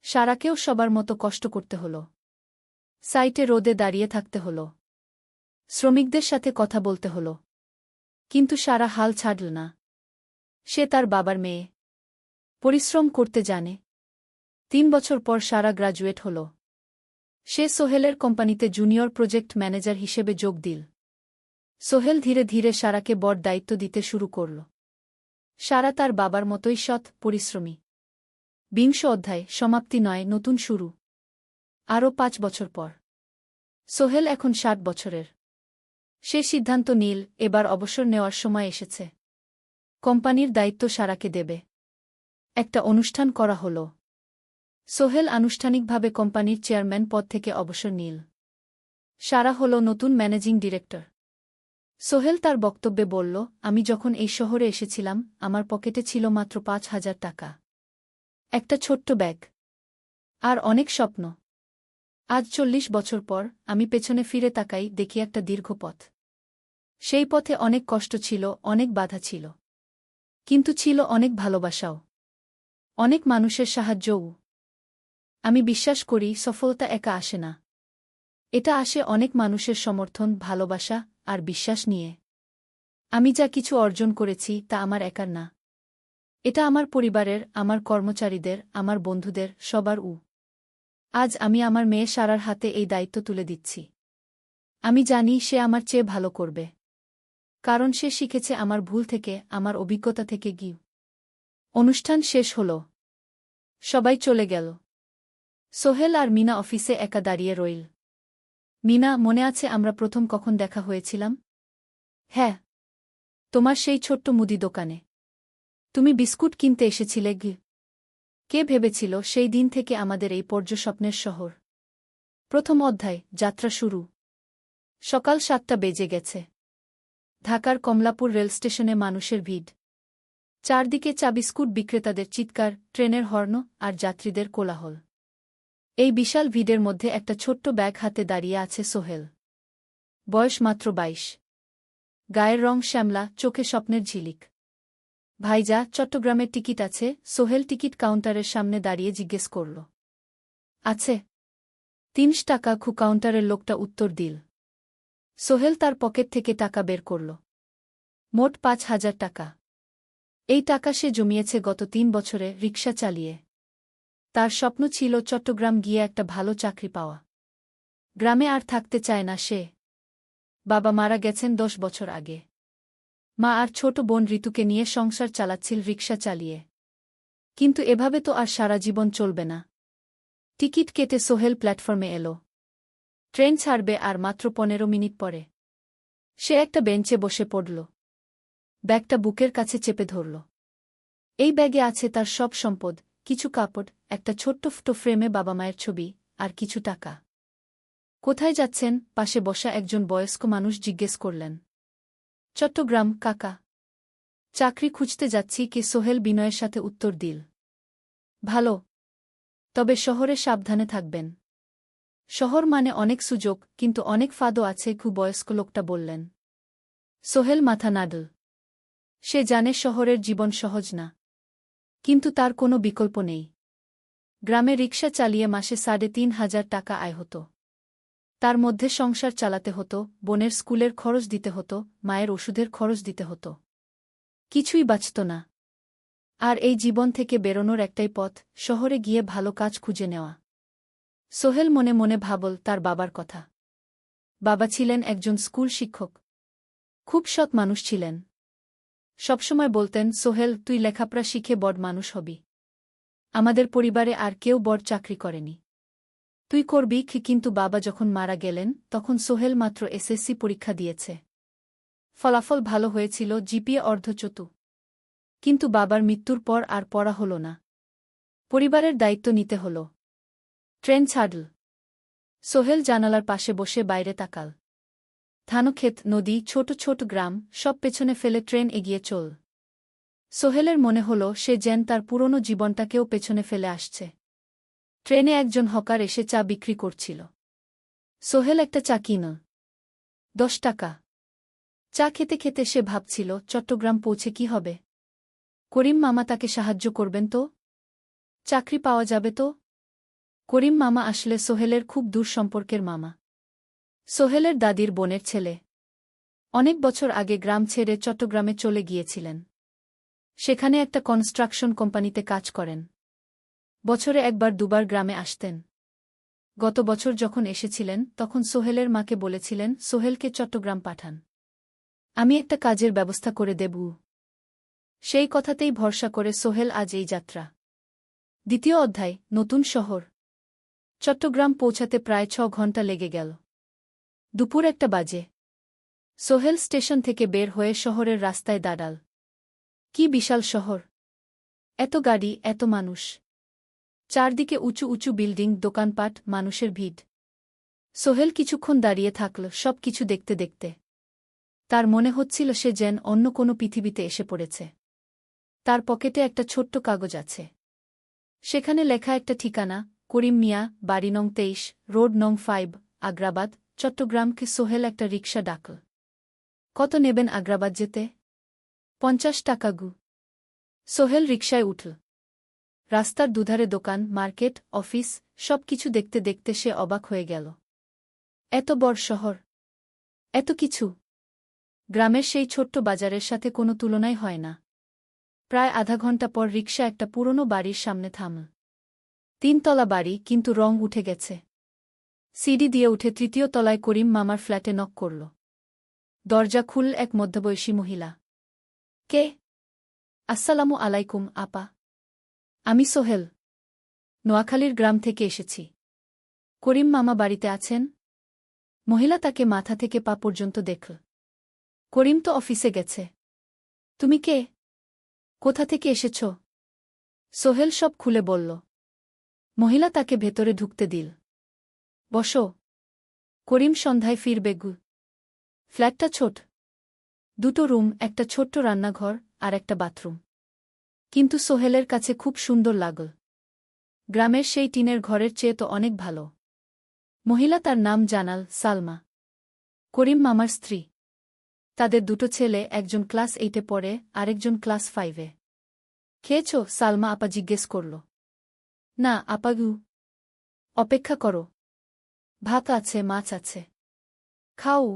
সারাকেও সবার মতো কষ্ট করতে হল। সাইটে রোদে দাঁড়িয়ে থাকতে হল। শ্রমিকদের সাথে কথা বলতে হল। কিন্তু সারা হাল ছাড়ল না। সে তার বাবার মেয়ে। পরিশ্রম করতে জানে। ৩ বছর পর সারা গ্রাজুয়েট হল। সে সোহেলের কোম্পানিতে জুনিয়র প্রজেক্ট ম্যানেজার হিসেবে যোগ দিল। সোহেল ধীরে ধীরে সারাকে বড় দায়িত্ব দিতে শুরু করল। সারা তার বাবার মতোই সৎ, পরিশ্রমী। ২০ অধ্যায়, সমাপ্তি নয়, নতুন শুরু। আরও ৫ বছর পর। সোহেল এখন ৬০ বছরের। সে সিদ্ধান্ত নিল, এবার অবসর নেওয়ার সময় এসেছে। কোম্পানির দায়িত্ব সারাকে দেবে। একটা অনুষ্ঠান করা হল। সোহেল আনুষ্ঠানিকভাবে কোম্পানির চেয়ারম্যান পদ থেকে অবসর নিল। সারা হল নতুন ম্যানেজিং ডিরেক্টর। সোহেল তার বক্তব্যে বলল, আমি যখন এই শহরে এসেছিলাম আমার পকেটে ছিল মাত্র ৫,০০০ টাকা। একটা ছোট্ট ব্যাগ। আর অনেক স্বপ্ন। আজ ৪০ বছর পর আমি পেছনে ফিরে তাকাই, দেখি একটা দীর্ঘ পথ। সেই পথে অনেক কষ্ট ছিল, অনেক বাধা ছিল। কিন্তু ছিল অনেক ভালোবাসাও। অনেক মানুষের সাহায্যও। আমি বিশ্বাস করি, সফলতা একা আসে না। এটা আসে অনেক মানুষের সমর্থন, ভালোবাসা আর বিশ্বাস নিয়ে। আমি যা কিছু অর্জন করেছি তা আমার একার না। এটা আমার পরিবারের, আমার কর্মচারীদের, আমার বন্ধুদের, সবার। আজ আমি আমার মেয়ে সারার হাতে এই দায়িত্ব তুলে দিচ্ছি। আমি জানি সে আমার চেয়ে ভালো করবে। কারণ সে শিখেছে আমার ভুল থেকে, আমার অভিজ্ঞতা থেকে। অনুষ্ঠান শেষ হল। সবাই চলে গেল। সোহেল আর মিনা অফিসে একা দাঁড়িয়ে রইল। মিনা, মনে আছে আমরা প্রথম কখন দেখা হয়েছিলাম? হ্যাঁ। তোমার সেই ছোট্ট মুদি দোকানে। তুমি বিস্কুট কিনতে এসেছিলে। কে ভেবেছিল সেই দিন থেকে আমাদের এই পর্যস্বপ্নের শহর। প্রথম অধ্যায়, যাত্রা শুরু। সকাল ৭টা বেজে গেছে। ঢাকার কমলাপুর রেলস্টেশনে মানুষের ভিড়। চারদিকে চা বিস্কুট বিক্রেতাদের চিৎকার, ট্রেনের হর্ন আর যাত্রীদের কোলাহল। এই বিশাল ভিড়ের মধ্যে একটা ছোট্ট ব্যাগ হাতে দাঁড়িয়ে আছে সোহেল। বয়স মাত্র ২২। গায়ের রং শ্যামলা, চোখে স্বপ্নের ঝিলিক। ভাইজা, চট্টগ্রামের টিকিট আছে? সোহেল টিকিট কাউন্টারের সামনে দাঁড়িয়ে জিজ্ঞেস করল। আছে। ৩০ টাকা। কাউন্টারের লোকটা উত্তর দিল। সোহেল তার পকেট থেকে টাকা বের করল। মোট ৫,০০০ টাকা। এই টাকা সে জমিয়েছে গত ৩ বছরে রিকশা চালিয়ে। তার স্বপ্ন ছিল চট্টগ্রাম গিয়ে একটা ভালো চাকরি পাওয়া। গ্রামে আর থাকতে চায় না সে। বাবা মারা গেছেন ১০ বছর আগে। মা আর ছোট বোন ঋতুকে নিয়ে সংসার চালাচ্ছিল রিকশা চালিয়ে। কিন্তু এভাবে তো আর সারা জীবন চলবে না। টিকিট কেটে সোহেল প্ল্যাটফর্মে এল। ট্রেন ছাড়বে আর মাত্র ১৫ মিনিট পরে। সে একটা বেঞ্চে বসে পড়ল। ব্যাগটা বুকের কাছে চেপে ধরল। এই ব্যাগে আছে তার সব সম্পদ, কিছু কাপড়, একটা ছোট্ট ফটো ফ্রেমে বাবা মায়ের ছবি, আর কিছু টাকা। কোথায় যাচ্ছেন? পাশে বসা একজন বয়স্ক মানুষ জিজ্ঞেস করলেন। চট্টগ্রাম, কাকা। চাকরি খুঁজতে যাচ্ছি কি? সোহেল বিনয়ের সাথে উত্তর দিল। ভালো। তবে শহরে সাবধানে থাকবেন। শহর মানে অনেক সুযোগ, কিন্তু অনেক ফাঁদও আছে, বয়স্ক লোকটা বললেন। সোহেল মাথা নাড়ল। সে জানে শহরের জীবন সহজ না। কিন্তু তার কোনো বিকল্প নেই। গ্রামে রিকশা চালিয়ে মাসে ৩,৫০০ টাকা আয় হতো। তার মধ্যে সংসার চালাতে হতো, বোনের স্কুলের খরচ দিতে হতো, মায়ের ওষুধের খরচ দিতে হতো। কিছুই বাঁচত না। আর এই জীবন থেকে বেরোনোর একটাই পথ, শহরে গিয়ে ভালো কাজ খুঁজে নেওয়া। সোহেল মনে মনে ভাবল তার বাবার কথা। বাবা ছিলেন একজন স্কুল শিক্ষক। খুব সৎ মানুষ ছিলেন। সবসময় বলতেন, সোহেল, তুই লেখাপড়া শিখে বড় মানুষ হবি। আমাদের পরিবারে আর কেউ বড় চাকরি করেনি। তুই করবি। কিন্তু বাবা যখন মারা গেলেন তখন সোহেল মাত্র এসএসসি পরীক্ষা দিয়েছে। ফলাফল ভালো হয়েছিল, জিপিএ অর্ধচতু। কিন্তু বাবার মৃত্যুর পর আর পড়া হল না। পরিবারের দায়িত্ব নিতে হল। ট্রেন ছাড়ল। সোহেল জানালার পাশে বসে বাইরে তাকাল। ধানক্ষেত, নদী, ছোট ছোট গ্রাম, সব পেছনে ফেলে ট্রেন এগিয়ে চল। সোহেলের মনে হল সে যেন তার পুরনো জীবনটাকেও পেছনে ফেলে আসছে। ট্রেনে একজন হকার এসে চা বিক্রি করছিল। সোহেল একটা চা কিনল। ১০ টাকা। চা খেতে খেতে সে ভাবছিল, চট্টগ্রাম পৌঁছে কি হবে? করিম মামা তাকে সাহায্য করবেন তো? চাকরি পাওয়া যাবে তো? করিম মামা আসলে সোহেলের খুব দূর সম্পর্কের মামা। সোহেলের দাদির বোনের ছেলে। অনেক বছর আগে গ্রাম ছেড়ে চট্টগ্রামে চলে গিয়েছিলেন। সেখানে একটা কনস্ট্রাকশন কোম্পানিতে কাজ করেন। বছরে একবার দুবার গ্রামে আসতেন। গত বছর যখন এসেছিলেন তখন সোহেলের মাকে বলেছিলেন, সোহেলকে চট্টগ্রাম পাঠান। আমি একটা কাজের ব্যবস্থা করে দেব। সেই কথাতেই ভরসা করে সোহেল আজ এই যাত্রা। দ্বিতীয় অধ্যায়, নতুন শহর। চট্টগ্রাম পৌঁছাতে প্রায় ৬ ঘণ্টা লেগে গেল। দুপুর ১টা বাজে। সোহেল স্টেশন থেকে বের হয়ে শহরের রাস্তায় দাঁড়াল। কি বিশাল শহর! এত গাড়ি, এত মানুষ। চারদিকে উঁচু উঁচু বিল্ডিং, দোকানপাট, মানুষের ভিড়। সোহেল কিছুক্ষণ দাঁড়িয়ে থাকল, সব কিছু দেখতে দেখতে। তার মনে হচ্ছিল সে যেন অন্য কোনো পৃথিবীতে এসে পড়েছে। তার পকেটে একটা ছোট্ট কাগজ আছে। সেখানে লেখা একটা ঠিকানা, করিম মিয়া, বাড়ি নং ২৩, রোড নং ৫, আগ্রাবাদ, চট্টগ্রামকে। সোহেল একটা রিকশা ডাকল। কত নেবেন আগ্রাবাদ যেতে? ৫০ টাকা গু। সোহেল রিকশায় উঠল। রাস্তার দুধারে দোকান, মার্কেট, অফিস, সব কিছু দেখতে দেখতে সে অবাক হয়ে গেল। এত বড় শহর! এত কিছু! গ্রামের সেই ছোট্ট বাজারের সাথে কোনো তুলনাই হয় না। প্রায় আধা ঘণ্টা পর রিকশা একটা পুরনো বাড়ির সামনে থামল। ৩ তলা বাড়ি, কিন্তু রং উঠে গেছে। সিঁড়ি দিয়ে উঠে ৩য় তলায় করিম মামার ফ্ল্যাটে নক করল। দরজা খুলল এক মধ্যবয়সী মহিলা। কে? আসসালামু আলাইকুম, আপা। আমি সোহেল। নোয়াখালীর গ্রাম থেকে এসেছি। করিম মামা বাড়িতে আছেন? মহিলা তাকে মাথা থেকে পা পর্যন্ত দেখল। করিম তো অফিসে গেছে। তুমি কে? কোথা থেকে এসেছ? সোহেল সব খুলে বলল। মহিলা তাকে ভেতরে ঢুকতে দিল। বসো। করিম সন্ধ্যায় ফিরবে গু। ফ্ল্যাটটা ছোট। ২টো রুম, একটা ছোট্ট রান্নাঘর আর একটা বাথরুম। কিন্তু সোহেলের কাছে খুব সুন্দর লাগল। গ্রামের সেই টিনের ঘরের চেয়ে তো অনেক ভালো। মহিলা তার নাম জানাল, সালমা। করিম মামার স্ত্রী। তাদের ২টো ছেলে, একজন ক্লাস ৮-এ পড়ে, আরেকজন ক্লাস 5-এ। খেয়েছ? সালমা আপা জিজ্ঞেস করল। না আপা গু। অপেক্ষা করো। ভাত আছে, মাছ আছে। খাও।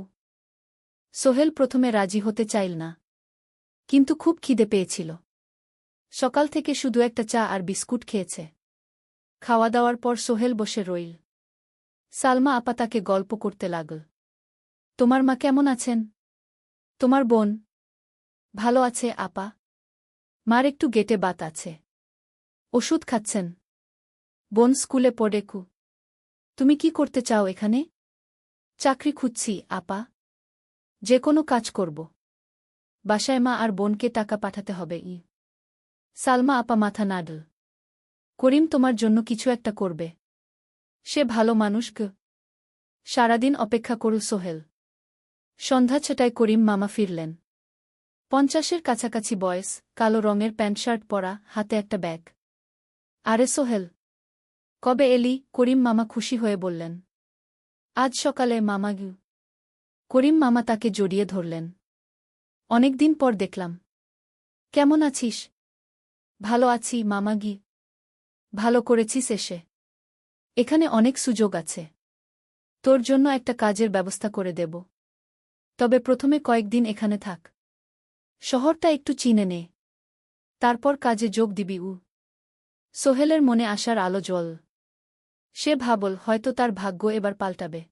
সোহেল প্রথমে রাজি হতে চাইল না। কিন্তু খুব খিদে পেয়েছিল। সকাল থেকে শুধু একটা চা আর বিস্কুট খেয়েছে। খাওয়া দাওয়ার পর সোহেল বসে রইল। সালমা আপা তাকে গল্প করতে লাগল। তোমার মা কেমন আছেন? তোমার বোন? ভালো আছে আপা। মার একটু গেটে বাত আছে। ওষুধ খাচ্ছেন। বোন স্কুলে পড়ে কু। তুমি কি করতে চাও এখানে? চাকরি খুঁজছি আপা। যে কোনো কাজ করব। বাসায় মা আর বোনকে টাকা পাঠাতে হবে। সালমা আপা মাথা নাড়ল। করিম তোমার জন্য কিছু একটা করবে। সে ভালো মানুষ গ। সারাদিন অপেক্ষা করু সোহেল। সন্ধ্যা 6টায় করিম মামা ফিরলেন। 50-এর কাছাকাছি বয়স, কালো রঙের প্যান্ট শার্ট পরা, হাতে একটা ব্যাগ। আরে সোহেল, কবে এলি? করিম মামা খুশি হয়ে বললেন। আজ সকালে মামা গু। করিম মামা তাকে জড়িয়ে ধরলেন। অনেকদিন পর দেখলাম। কেমন আছিস? ভালো আছি মামা গি। ভালো করেছিস এসে। এখানে অনেক সুযোগ আছে। তোর জন্য একটা কাজের ব্যবস্থা করে দেব। তবে প্রথমে কয়েকদিন এখানে থাক। শহরটা একটু চিনে নে। তারপর কাজে যোগ দিবি। সোহেলের মনে আসার আলো জ্বল। সে ভাবল হয়তো তার ভাগ্য এবার পাল্টাবে।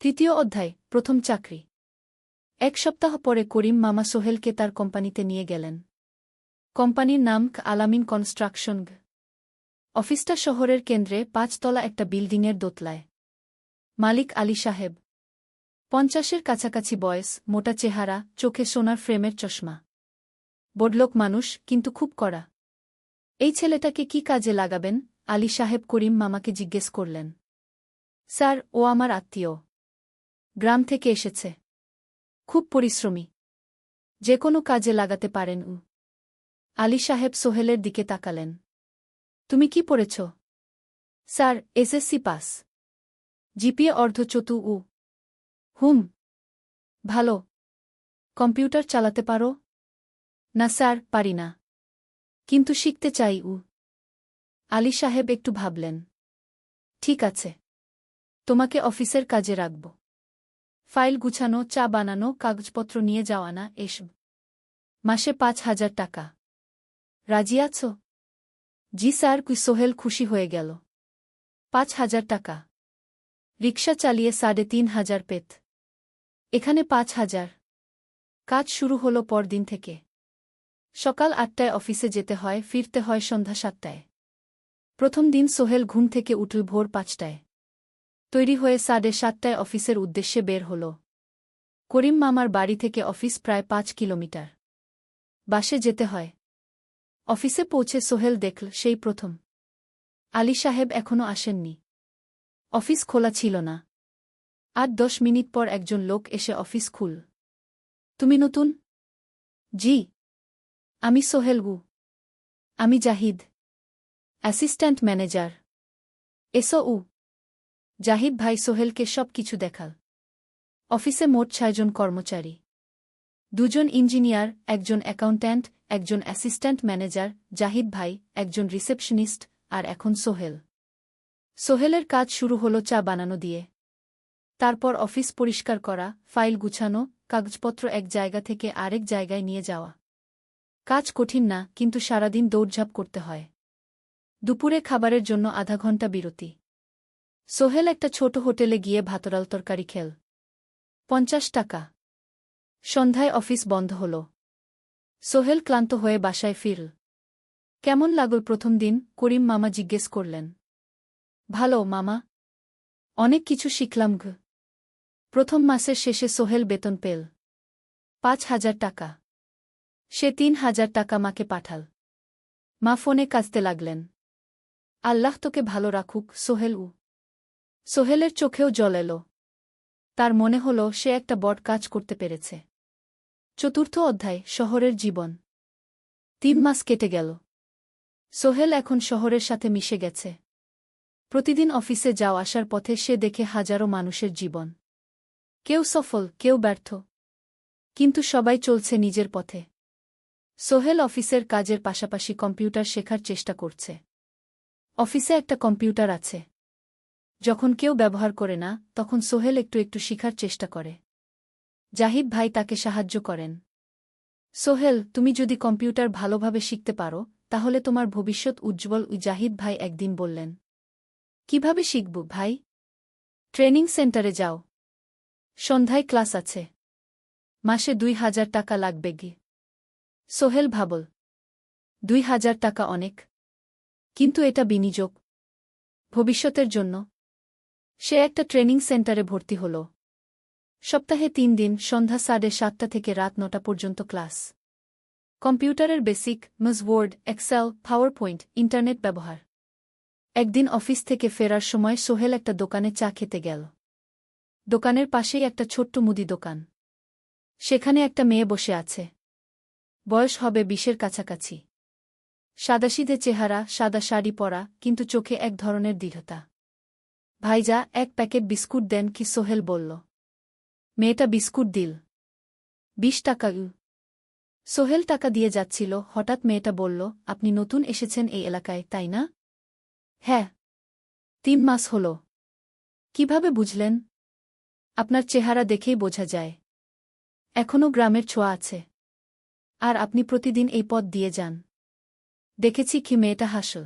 3য় অধ্যায়, প্রথম চাকরি। 1 সপ্তাহ পরে করিম মামা সোহেলকে তার কোম্পানিতে নিয়ে গেলেন। কোম্পানির নাম আলামিন কনস্ট্রাকশন। অফিসটা শহরের কেন্দ্রে 5 তলা একটা বিল্ডিংয়ের দোতলায়। মালিক আলী সাহেব। 50-এর কাছাকাছি বয়স, মোটা চেহারা, চোখে সোনার ফ্রেমের চশমা। বড়লোক মানুষ, কিন্তু খুব কড়া। এই ছেলেটাকে কি কাজে লাগাবেন? আলী সাহেব করিম মামাকে জিজ্ঞেস করলেন। স্যার, ও আমার আত্মীয়। গ্রাম থেকে এসেছে। খুব পরিশ্রমী। যে কোনো কাজে লাগাতে পারেন। আলী সাহেব সোহেলের দিকে তাকালেন। তুমি কি পড়েছ? Sir, SSC pass. জিপিএ অর্ধচতু। হুম। ভালো। কম্পিউটার চালাতে পারো? না স্যার, পারি না। কিন্তু শিখতে চাই। আলী সাহেব একটু ভাবলেন। ঠিক আছে। তোমাকে অফিসের কাজে রাখব। ফাইল গুছানো, চা বানানো, কাগজপত্র নিয়ে যাওয়া, না এসব। মাসে 5,000 টাকা। রাজি আছো? জি স্যার। সোহেল খুশি হয়ে গেল। 5,000 টাকা। রিকশা চালিয়ে 3,500 পেত। এখানে 5,000। কাজ শুরু হলো পরদিন থেকে। সকাল 8টায় অফিসে যেতে হয়, ফিরতে হয় সন্ধ্যা 7টায়। প্রথম দিন সোহেল ঘুম থেকে উঠল ভোর 5টায়। তৈরি হয়ে 7:30টায় অফিসের উদ্দেশ্যে বের হল। করিম মামার বাড়ি থেকে অফিস প্রায় 5 কিলোমিটার। বাসে যেতে হয়। অফিসে পৌঁছে সোহেল দেখল সেই প্রথম আলী সাহেব এখনও আসেননি। অফিস খোলা ছিল না। 8-10 মিনিট পর একজন লোক এসে অফিস খুল। তুমি নতুন? জি। আমি সোহেল। আমি জাহিদ, অ্যাসিস্ট্যান্ট ম্যানেজার। এসো। জাহিদ ভাই সোহেলকে সব কিছু দেখাল। অফিসে মোট 6 জন কর্মচারী। 2 জন ইঞ্জিনিয়ার, একজন অ্যাকাউন্ট্যান্ট, একজন অ্যাসিস্ট্যান্ট ম্যানেজার, জাহিদ ভাই, একজন রিসেপশনিস্ট, আর এখন সোহেল। সোহেলের কাজ শুরু হলো চা বানানো দিয়ে। তারপর অফিস পরিষ্কার করা, ফাইল গুছানো, কাগজপত্র এক জায়গা থেকে আরেক জায়গায় নিয়ে যাওয়া। কাজ কঠিন না, কিন্তু সারাদিন দৌড়ঝাঁপ করতে হয়। দুপুরে খাবারের জন্য আধা ঘন্টা বিরতি। সোহেল একটা ছোট হোটেলে গিয়ে ভাতরাল তরকারি খেল। 50 টাকা। সন্ধ্যায় অফিস বন্ধ হল। সোহেল ক্লান্ত হয়ে বাসায় ফিরল। কেমন লাগল প্রথম দিন? করিম মামা জিজ্ঞেস করলেন। ভালো মামা। অনেক কিছু শিখলাম। প্রথম মাসের শেষে সোহেল বেতন পেল 5,000 টাকা। সে 3,000 টাকা মাকে পাঠাল। মা ফোনে কাঁদতে লাগলেন। আল্লাহ তোকে ভালো রাখুক সোহেল। সোহেলের চোখেও জল এলো। তার মনে হল সে একটা বড় কাজ করতে পেরেছে। 4র্থ অধ্যায়, শহরের জীবন। 3 মাস কেটে গেল। সোহেল এখন শহরের সাথে মিশে গেছে। প্রতিদিন অফিসে যাও আসার পথে সে দেখে হাজারো মানুষের জীবন। কেউ সফল, কেউ ব্যর্থ। কিন্তু সবাই চলছে নিজের পথে। সোহেল অফিসের কাজের পাশাপাশি কম্পিউটার শেখার চেষ্টা করছে। অফিসে একটা কম্পিউটার আছে। যখন কেউ ব্যবহার করে না, তখন সোহেল একটু একটু শিখার চেষ্টা করে। জাহিদ ভাই তাকে সাহায্য করেন। সোহেল, তুমি যদি কম্পিউটার ভালোভাবে শিখতে পারো, তাহলে তোমার ভবিষ্যৎ উজ্জ্বল। জাহিদ ভাই একদিন বললেন। কিভাবে শিখব ভাই? ট্রেনিং সেন্টারে যাও। সন্ধ্যায় ক্লাস আছে। মাসে 2,000 টাকা লাগবে গি। সোহেল ভাবল। 2,000 টাকা অনেক। কিন্তু এটা বিনিয়োগ। ভবিষ্যতের জন্য। সে একটা ট্রেনিং সেন্টারে ভর্তি হল। সপ্তাহে 3 দিন, সন্ধ্যা 7:30 থেকে রাত 9টা পর্যন্ত ক্লাস। কম্পিউটারের basic, MS Word, Excel, PowerPoint, internet ব্যবহার। একদিন অফিস থেকে ফেরার সময় সোহেল একটা দোকানে চা খেতে গেল। দোকানের পাশেই একটা ছোট্ট মুদি দোকান। সেখানে একটা মেয়ে বসে আছে। বয়স হবে 20-এর কাছাকাছি। সাদাসিধে চেহারা, সাদা শাড়ি পরা, কিন্তু চোখে এক ধরনের দৃঢ়তা। ভাইজা, এক প্যাকেট বিস্কুট দেন কি? সোহেল বলল। মেয়েটা বিস্কুট দিল। 20 টাকা। সোহেল টাকা দিয়ে যাচ্ছিল, হঠাৎ মেয়েটা বলল, আপনি নতুন এসেছেন এই এলাকায়, তাই না? হ্যাঁ। 3 মাস হল। কিভাবে বুঝলেন? আপনার চেহারা দেখেই বোঝা যায়। এখনও গ্রামের ছোঁয়া আছে। আর আপনি প্রতিদিন এই পথ দিয়ে যান। দেখেছি কি? মেয়েটা হাসল।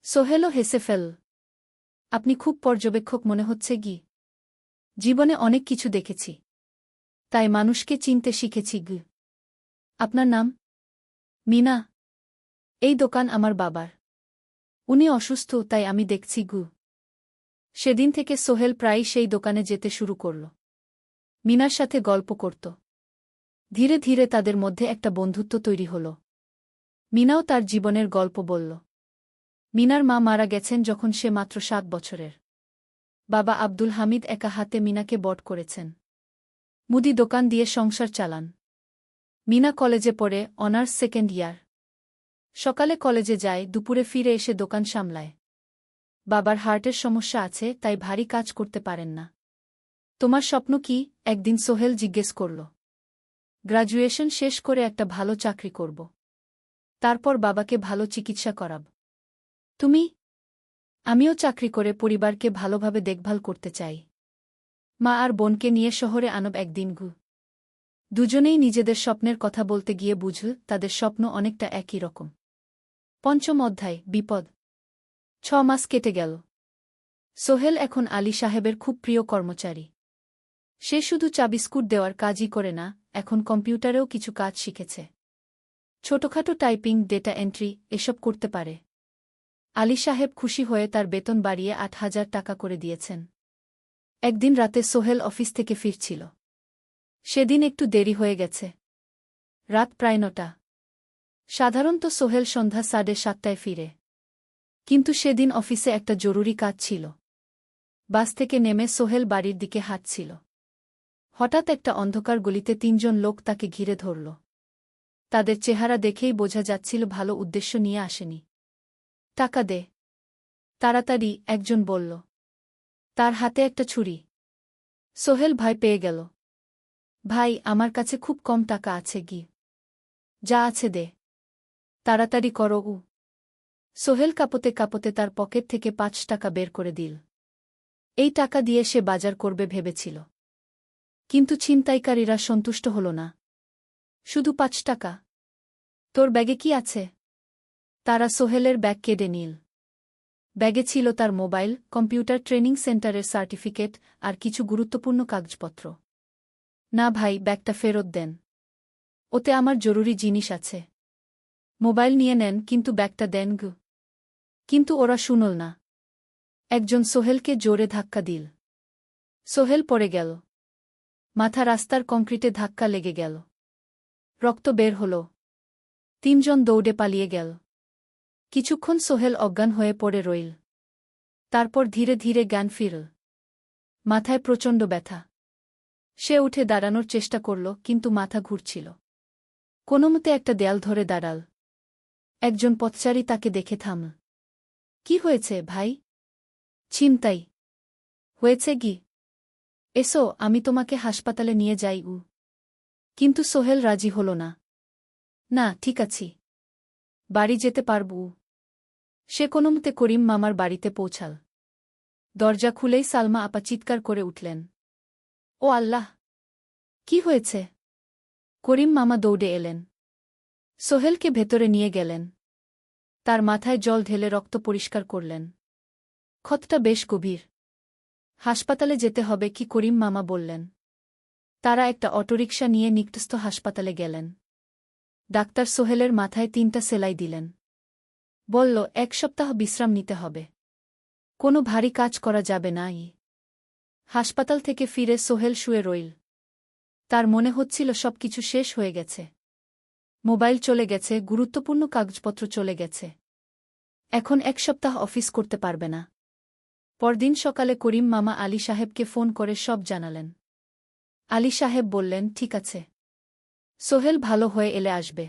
সোহেলও হেসে ফেল। আপনি খুব পর্যবেক্ষক মনে হচ্ছে গি। জীবনে অনেক কিছু দেখেছি। তাই মানুষকে চিনতে শিখেছি গি। আপনার নাম? মিনা। এই দোকান আমার বাবার। উনি অসুস্থ, তাই আমি দেখছি গু। সেদিন থেকে সোহেল প্রায়ই সেই দোকানে যেতে শুরু করল। মিনার সাথে গল্প করত। ধীরে ধীরে তাদের মধ্যে একটা বন্ধুত্ব তৈরি হল। মিনাও তার জীবনের গল্প বলল। মিনার মা মারা গেছেন যখন সে মাত্র 7 বছরের। বাবা আব্দুল হামিদ একা হাতে মিনাকে বড় করেছেন। মুদি দোকান দিয়ে সংসার চালান। মিনা কলেজে পড়ে, অনার্স 2nd ইয়ার। সকালে কলেজে যায়, দুপুরে ফিরে এসে দোকান সামলায়। বাবার হার্টের সমস্যা আছে, তাই ভারী কাজ করতে পারেন না। তোমার স্বপ্ন কি? একদিন সোহেল জিজ্ঞেস করল। গ্র্যাজুয়েশন শেষ করে একটা ভালো চাকরি করব। তারপর বাবাকে ভালো চিকিৎসা করাব। তুমি? আমিও চাকরি করে পরিবারকে ভালোভাবে দেখভাল করতে চাই। মা আর বোনকে নিয়ে শহরে আনব একদিন গু। দুজনেই নিজেদের স্বপ্নের কথা বলতে গিয়ে বুঝল তাদের স্বপ্ন অনেকটা একই রকম। 5ম অধ্যায়, বিপদ। 6 মাস কেটে গেল। সোহেল এখন আলী সাহেবের খুব প্রিয় কর্মচারী। সে শুধু চা বিস্কুট দেওয়ার কাজই করে না, এখন কম্পিউটারেও কিছু কাজ শিখেছে। ছোটখাটো টাইপিং, ডেটা এন্ট্রি এসব করতে পারে। আলী সাহেব খুশি হয়ে তার বেতন বাড়িয়ে 8,000 টাকা করে দিয়েছেন। একদিন রাতে সোহেল অফিস থেকে ফিরছিল। সেদিন একটু দেরি হয়ে গেছে। রাত প্রায় 9টা। সাধারণত সোহেল সন্ধ্যা 7:30টায় ফিরে। কিন্তু সেদিন অফিসে একটা জরুরি কাজ ছিল। বাস থেকে নেমে সোহেল বাড়ির দিকে হাঁটছিল। হঠাৎ একটা অন্ধকার গলিতে 3 জন লোক তাকে ঘিরে ধরল। তাদের চেহারা দেখেই বোঝা যাচ্ছিল ভালো উদ্দেশ্য নিয়ে আসেনি। টাকা দে তাড়াতাড়ি, একজন বলল। তার হাতে একটা ছুরি। সোহেল ভয় পেয়ে গেল। ভাই, আমার কাছে খুব কম টাকা আছে গি। যা আছে দে। তাড়াতাড়ি করো। সোহেল কাঁপতে কাঁপতে তার পকেট থেকে 5 টাকা বের করে দিল। এই টাকা দিয়ে সে বাজার করবে ভেবেছিল। কিন্তু ছিনতাইকারীরা সন্তুষ্ট হল না। শুধু 5 টাকা? তোর ব্যাগে কি আছে? তারা সোহেলের ব্যাগ কেড়ে নিল। ব্যাগে ছিল তার মোবাইল, কম্পিউটার ট্রেনিং সেন্টারের সার্টিফিকেট আর কিছু গুরুত্বপূর্ণ কাগজপত্র। না ভাই, ব্যাগটা ফেরত দেন। ওতে আমার জরুরি জিনিস আছে। মোবাইল নিয়ে নেন, কিন্তু ব্যাগটা দেন গু। কিন্তু ওরা শুনল না। একজন সোহেলকে জোরে ধাক্কা দিল। সোহেল পড়ে গেল। মাথা রাস্তার কংক্রিটে ধাক্কা লেগে গেল। রক্ত বের হল। 3 জন দৌড়ে পালিয়ে গেল। কিছুক্ষণ সোহেল অজ্ঞান হয়ে পড়ে রইল। তারপর ধীরে ধীরে জ্ঞান ফিরল। মাথায় প্রচণ্ড ব্যথা। সে উঠে দাঁড়ানোর চেষ্টা করল, কিন্তু মাথা ঘুরছিল। কোনোমতে একটা দেয়াল ধরে দাঁড়াল। একজন পথচারী তাকে দেখে থামল। কি হয়েছে ভাই? ছিনতাই হয়েছে গি। এসো, আমি তোমাকে হাসপাতালে নিয়ে যাই। কিন্তু সোহেল রাজি হল না। না, ঠিক আছি। বাড়ি যেতে পারব। সে কোনোমতে করিম মামার বাড়িতে পৌঁছাল। দরজা খুলেই সালমা আপা চিৎকার করে উঠলেন। ও আল্লাহ! কি হয়েছে? করিম মামা দৌড়ে এলেন। সোহেলকে ভেতরে নিয়ে গেলেন। তার মাথায় জল ঢেলে রক্ত পরিষ্কার করলেন। ক্ষতটা বেশ গভীর। হাসপাতালে যেতে হবে কি? করিম মামা বললেন। তারা একটা অটোরিকশা নিয়ে নিকটস্থ হাসপাতালে গেলেন। ডাক্তার সোহেলের মাথায় 3টা সেলাই দিলেন। বলল, 1 সপ্তাহ বিশ্রাম নিতে হবে। কোনো ভারী কাজ করা যাবে না। হাসপাতাল থেকে ফিরে সোহেল শুয়ে রইল। তার মনে হচ্ছিল সবকিছু শেষ হয়ে গেছে। মোবাইল চলে গেছে, গুরুত্বপূর্ণ কাগজপত্র চলে গেছে। এখন 1 সপ্তাহ অফিস করতে পারবে না। পরদিন সকালে করিম মামা আলী সাহেবকে ফোন করে সব জানালেন। আলী সাহেব বললেন, ঠিক আছে, সোহেল ভালো হয়ে এলে আসবে,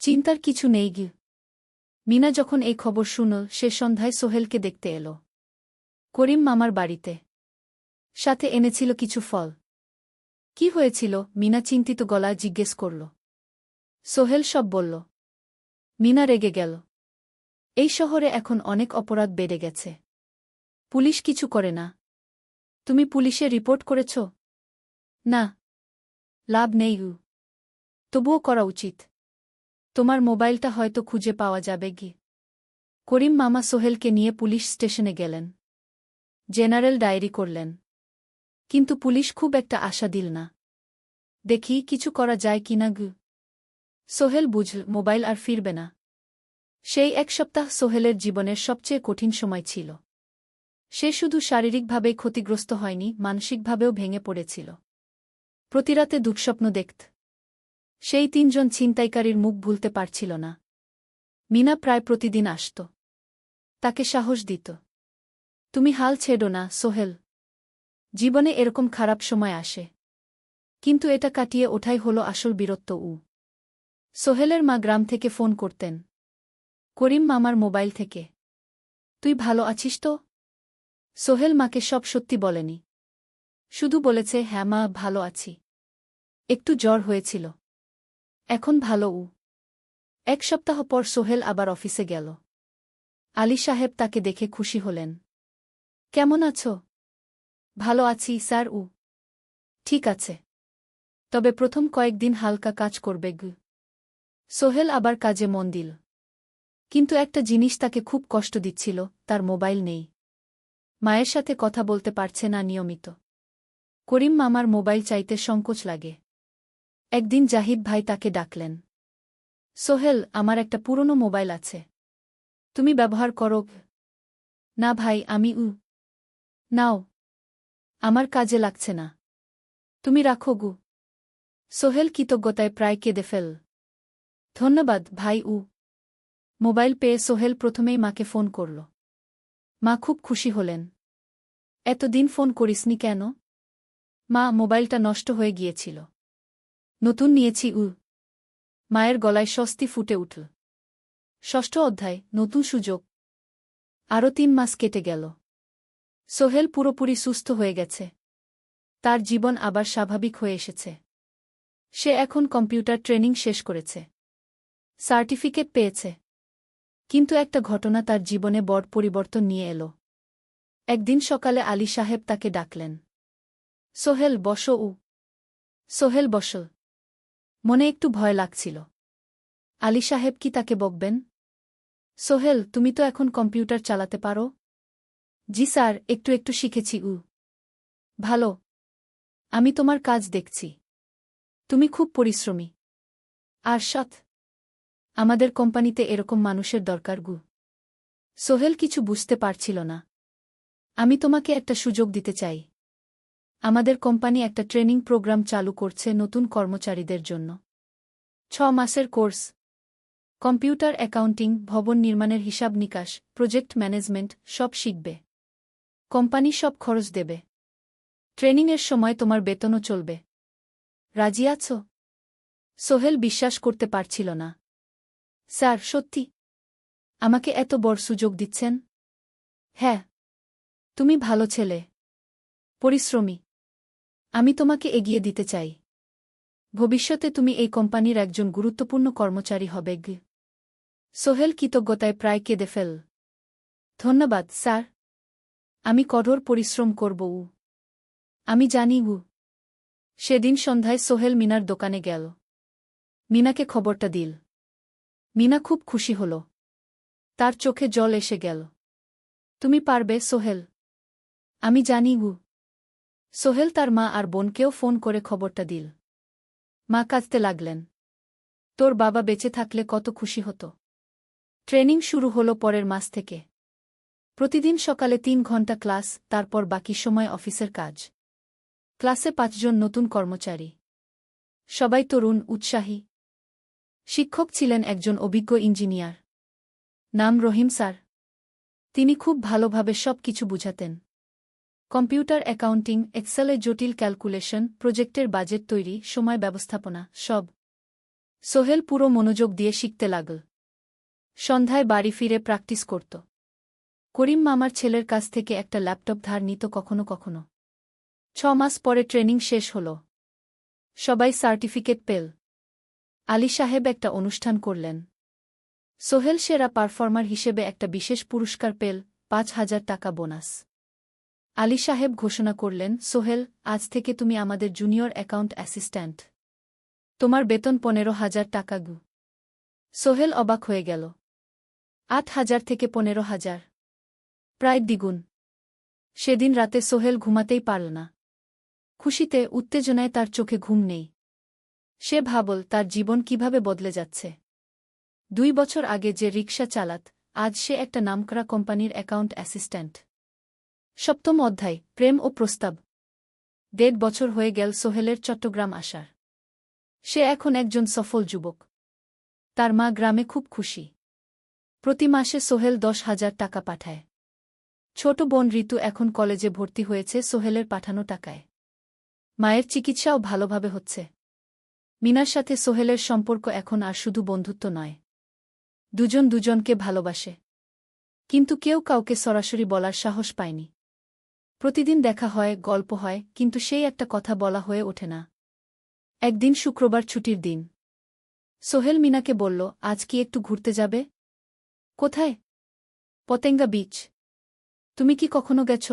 চিন্তার কিছু নেই গি। মিনা যখন এই খবর শুনল, সে সন্ধ্যায় সোহেলকে দেখতে এলো করিম মামার বাড়িতে। সাথে এনেছিল কিছু ফল। কি হয়েছিল? মিনা চিন্তিত গলায় জিজ্ঞেস করল। সোহেল সব বলল। মিনা রেগে গেল। এই শহরে এখন অনেক অপরাধ বেড়ে গেছে, পুলিশ কিছু করে না। তুমি পুলিশে রিপোর্ট করেছ? না, লাভ নেই। তবুও করা উচিত। তোমার মোবাইলটা হয়তো খুঁজে পাওয়া যাবে গি। করিম মামা সোহেলকে নিয়ে পুলিশ স্টেশনে গেলেন। জেনারেল ডায়েরি করলেন। কিন্তু পুলিশ খুব একটা আশা দিল না। দেখি কিছু করা যায় কিনা গু। সোহেল বুঝল মোবাইল আর ফিরবে না। সেই এক সপ্তাহ সোহেলের জীবনের সবচেয়ে কঠিন সময় ছিল। সে শুধু শারীরিকভাবেই ক্ষতিগ্রস্ত হয়নি, মানসিকভাবেও ভেঙে পড়েছিল। প্রতিরাতে দুঃস্বপ্ন দেখত। সেই ৩ জন ছিনতাইকারীর মুখ ভুলতে পারছিল না। মিনা প্রায় প্রতিদিন আসত। তাকে সাহস দিত। তুমি হাল ছেড়ো না সোহেল। জীবনে এরকম খারাপ সময় আসে, কিন্তু এটা কাটিয়ে ওঠাই হলো আসল বীরত্ব। সোহেলের মা গ্রাম থেকে ফোন করতেন, করিম মামার মোবাইল থেকে। তুই ভালো আছিস তো? সোহেল মাকে সব সত্যি বলেনি। শুধু বলেছে, হ্যাঁ মা, ভালো আছি। একটু জ্বর হয়েছিল, এখন ভালো। ১ সপ্তাহ পর সোহেল আবার অফিসে গেল। আলী সাহেব তাকে দেখে খুশি হলেন। কেমন আছো? ভালো আছি স্যার। ঠিক আছে, তবে প্রথম কয়েকদিন হালকা কাজ করবে গু। সোহেল আবার কাজে মন দিল। কিন্তু একটা জিনিস তাকে খুব কষ্ট দিচ্ছিল, তার মোবাইল নেই। মায়ের সাথে কথা বলতে পারছে না নিয়মিত। করিম মামার মোবাইল চাইতে সংকোচ লাগে। একদিন জাহিদ ভাই তাকে ডাকলেন। সোহেল, আমার একটা পুরনো মোবাইল আছে, তুমি ব্যবহার করো? না ভাই, আমি নাও, আমার কাজে লাগছে না, তুমি রাখো গু। সোহেল কৃতজ্ঞতায় প্রায় কেঁদে ফেল। ধন্যবাদ ভাই। মোবাইল পেয়ে সোহেল প্রথমেই মাকে ফোন করল। মা খুব খুশি হলেন। এতদিন ফোন করিসনি কেন? মা, মোবাইলটা নষ্ট হয়ে গিয়েছিল, নতুন নিয়েছি। মায়ের গলায় স্বস্তি ফুটে উঠল। ৬ষ্ঠ অধ্যায়, নতুন সুযোগ। আরও ৩ মাস কেটে গেল। সোহেল পুরোপুরি সুস্থ হয়ে গেছে। তার জীবন আবার স্বাভাবিক হয়ে এসেছে। সে এখন কম্পিউটার ট্রেনিং শেষ করেছে, সার্টিফিকেট পেয়েছে। কিন্তু একটা ঘটনা তার জীবনে বড় পরিবর্তন নিয়ে এলো। একদিন সকালে আলী সাহেব তাকে ডাকলেন। সোহেল, বসো। সোহেল বসল। মনে একটু ভয় লাগছিল। আলী সাহেব কি তাকে বকবেন? সোহেল, তুমি তো এখন কম্পিউটার চালাতে পারো? জি স্যার, একটু একটু শিখেছি। ভালো, আমি তোমার কাজ দেখছি। তুমি খুব পরিশ্রমী আর সৎ। আমাদের কোম্পানিতে এরকম মানুষের দরকার গু। সোহেল কিছু বুঝতে পারছিল না। আমি তোমাকে একটা সুযোগ দিতে চাই। আমাদের কোম্পানি একটা ট্রেনিং প্রোগ্রাম চালু করছে নতুন কর্মচারীদের জন্য। ৬ মাসের কোর্স। কম্পিউটার অ্যাকাউন্টিং, ভবন নির্মাণের হিসাব নিকাশ, প্রজেক্ট ম্যানেজমেন্ট সব শিখবে। কোম্পানি সব খরচ দেবে। ট্রেনিংয়ের সময় তোমার বেতনও চলবে। রাজি আছো? সোহেল বিশ্বাস করতে পারছিল না। স্যার, সত্যি? আমাকে এত বড় সুযোগ দিচ্ছেন? হ্যাঁ। তুমি ভালো ছেলে, পরিশ্রমী। আমি তোমাকে এগিয়ে দিতে চাই। ভবিষ্যতে তুমি এই কোম্পানির একজন গুরুত্বপূর্ণ কর্মচারী হবে। সোহেল কৃতজ্ঞতায় প্রায় কেঁদে ফেল। ধন্যবাদ স্যার, আমি কঠোর পরিশ্রম করব। আমি জানি। সেদিন সন্ধ্যায় সোহেল মিনার দোকানে গেল। মিনাকে খবরটা দিল। মিনা খুব খুশি হল। তার চোখে জল এসে গেল। তুমি পারবে সোহেল, আমি জানি। সোহেল তার মা আর বোনকেও ফোন করে খবরটা দিল। মা কাঁদতে লাগলেন। তোর বাবা বেঁচে থাকলে কত খুশি হতো। ট্রেনিং শুরু হলো পরের মাস থেকে। প্রতিদিন সকালে ৩ ঘণ্টা ক্লাস, তারপর বাকি সময় অফিসের কাজ। ক্লাসে ৫ জন নতুন কর্মচারী। সবাই তরুণ, উৎসাহী। শিক্ষক ছিলেন একজন অভিজ্ঞ ইঞ্জিনিয়ার। নাম রহিম স্যার। তিনি খুব ভালোভাবে সব কিছু বুঝাতেন। কম্পিউটার অ্যাকাউন্টিং, এক্সেলে জটিল ক্যালকুলেশন, প্রজেক্টের বাজেট তৈরি, সময় ব্যবস্থাপনা, সব। সোহেল পুরো মনোযোগ দিয়ে শিখতে লাগল। সন্ধ্যায় বাড়ি ফিরে প্র্যাকটিস করত। করিম মামার ছেলের কাছ থেকে একটা ল্যাপটপ ধার নিত কখনো কখনো। 6 মাস পরে ট্রেনিং শেষ হল। সবাই সার্টিফিকেট পেল। আলী সাহেব একটা অনুষ্ঠান করলেন। সোহেল সেরা পারফর্মার হিসেবে একটা বিশেষ পুরস্কার পেল, 5,000 টাকা বোনাস। আলী সাহেব ঘোষণা করলেন, সোহেল, আজ থেকে তুমি আমাদের জুনিয়র অ্যাকাউন্ট অ্যাসিস্ট্যান্ট। তোমার বেতন 15,000 টাকা গু। সোহেল অবাক হয়ে গেল। 8,000 থেকে 15,000, প্রায় দ্বিগুণ। সেদিন রাতে সোহেল ঘুমাতেই পারল না। খুশিতে, উত্তেজনায় তার চোখে ঘুম নেই। সে ভাবল তার জীবন কিভাবে বদলে যাচ্ছে। 2 বছর আগে যে রিকশা চালাত, আজ সে একটা নামকরা কোম্পানির অ্যাকাউন্ট অ্যাসিস্ট্যান্ট। 7ম অধ্যায়, প্রেম ও প্রস্তাব। 1.5 বছর হয়ে গেল সোহেলের চট্টগ্রাম আসার। সে এখন একজন সফল যুবক। তার মা গ্রামে খুব খুশি। প্রতি মাসে সোহেল 10,000 টাকা পাঠায়। ছোট বোন ঋতু এখন কলেজে ভর্তি হয়েছে সোহেলের পাঠানো টাকায়। মায়ের চিকিৎসাও ভালোভাবে হচ্ছে। মিনার সাথে সোহেলের সম্পর্ক এখন আর শুধু বন্ধুত্ব নয়। দুজন দুজনকে ভালোবাসে। কিন্তু কেউ কাউকে সরাসরি বলার সাহস পায়নি। প্রতিদিন দেখা হয়, গল্প হয়, কিন্তু সেই একটা কথা বলা হয়ে ওঠে না। একদিন শুক্রবার ছুটির দিন। সোহেল মিনাকে বলল, আজ কি একটু ঘুরতে যাবে? কোথায়? পতেঙ্গা বিচ। তুমি কি কখনো গেছ?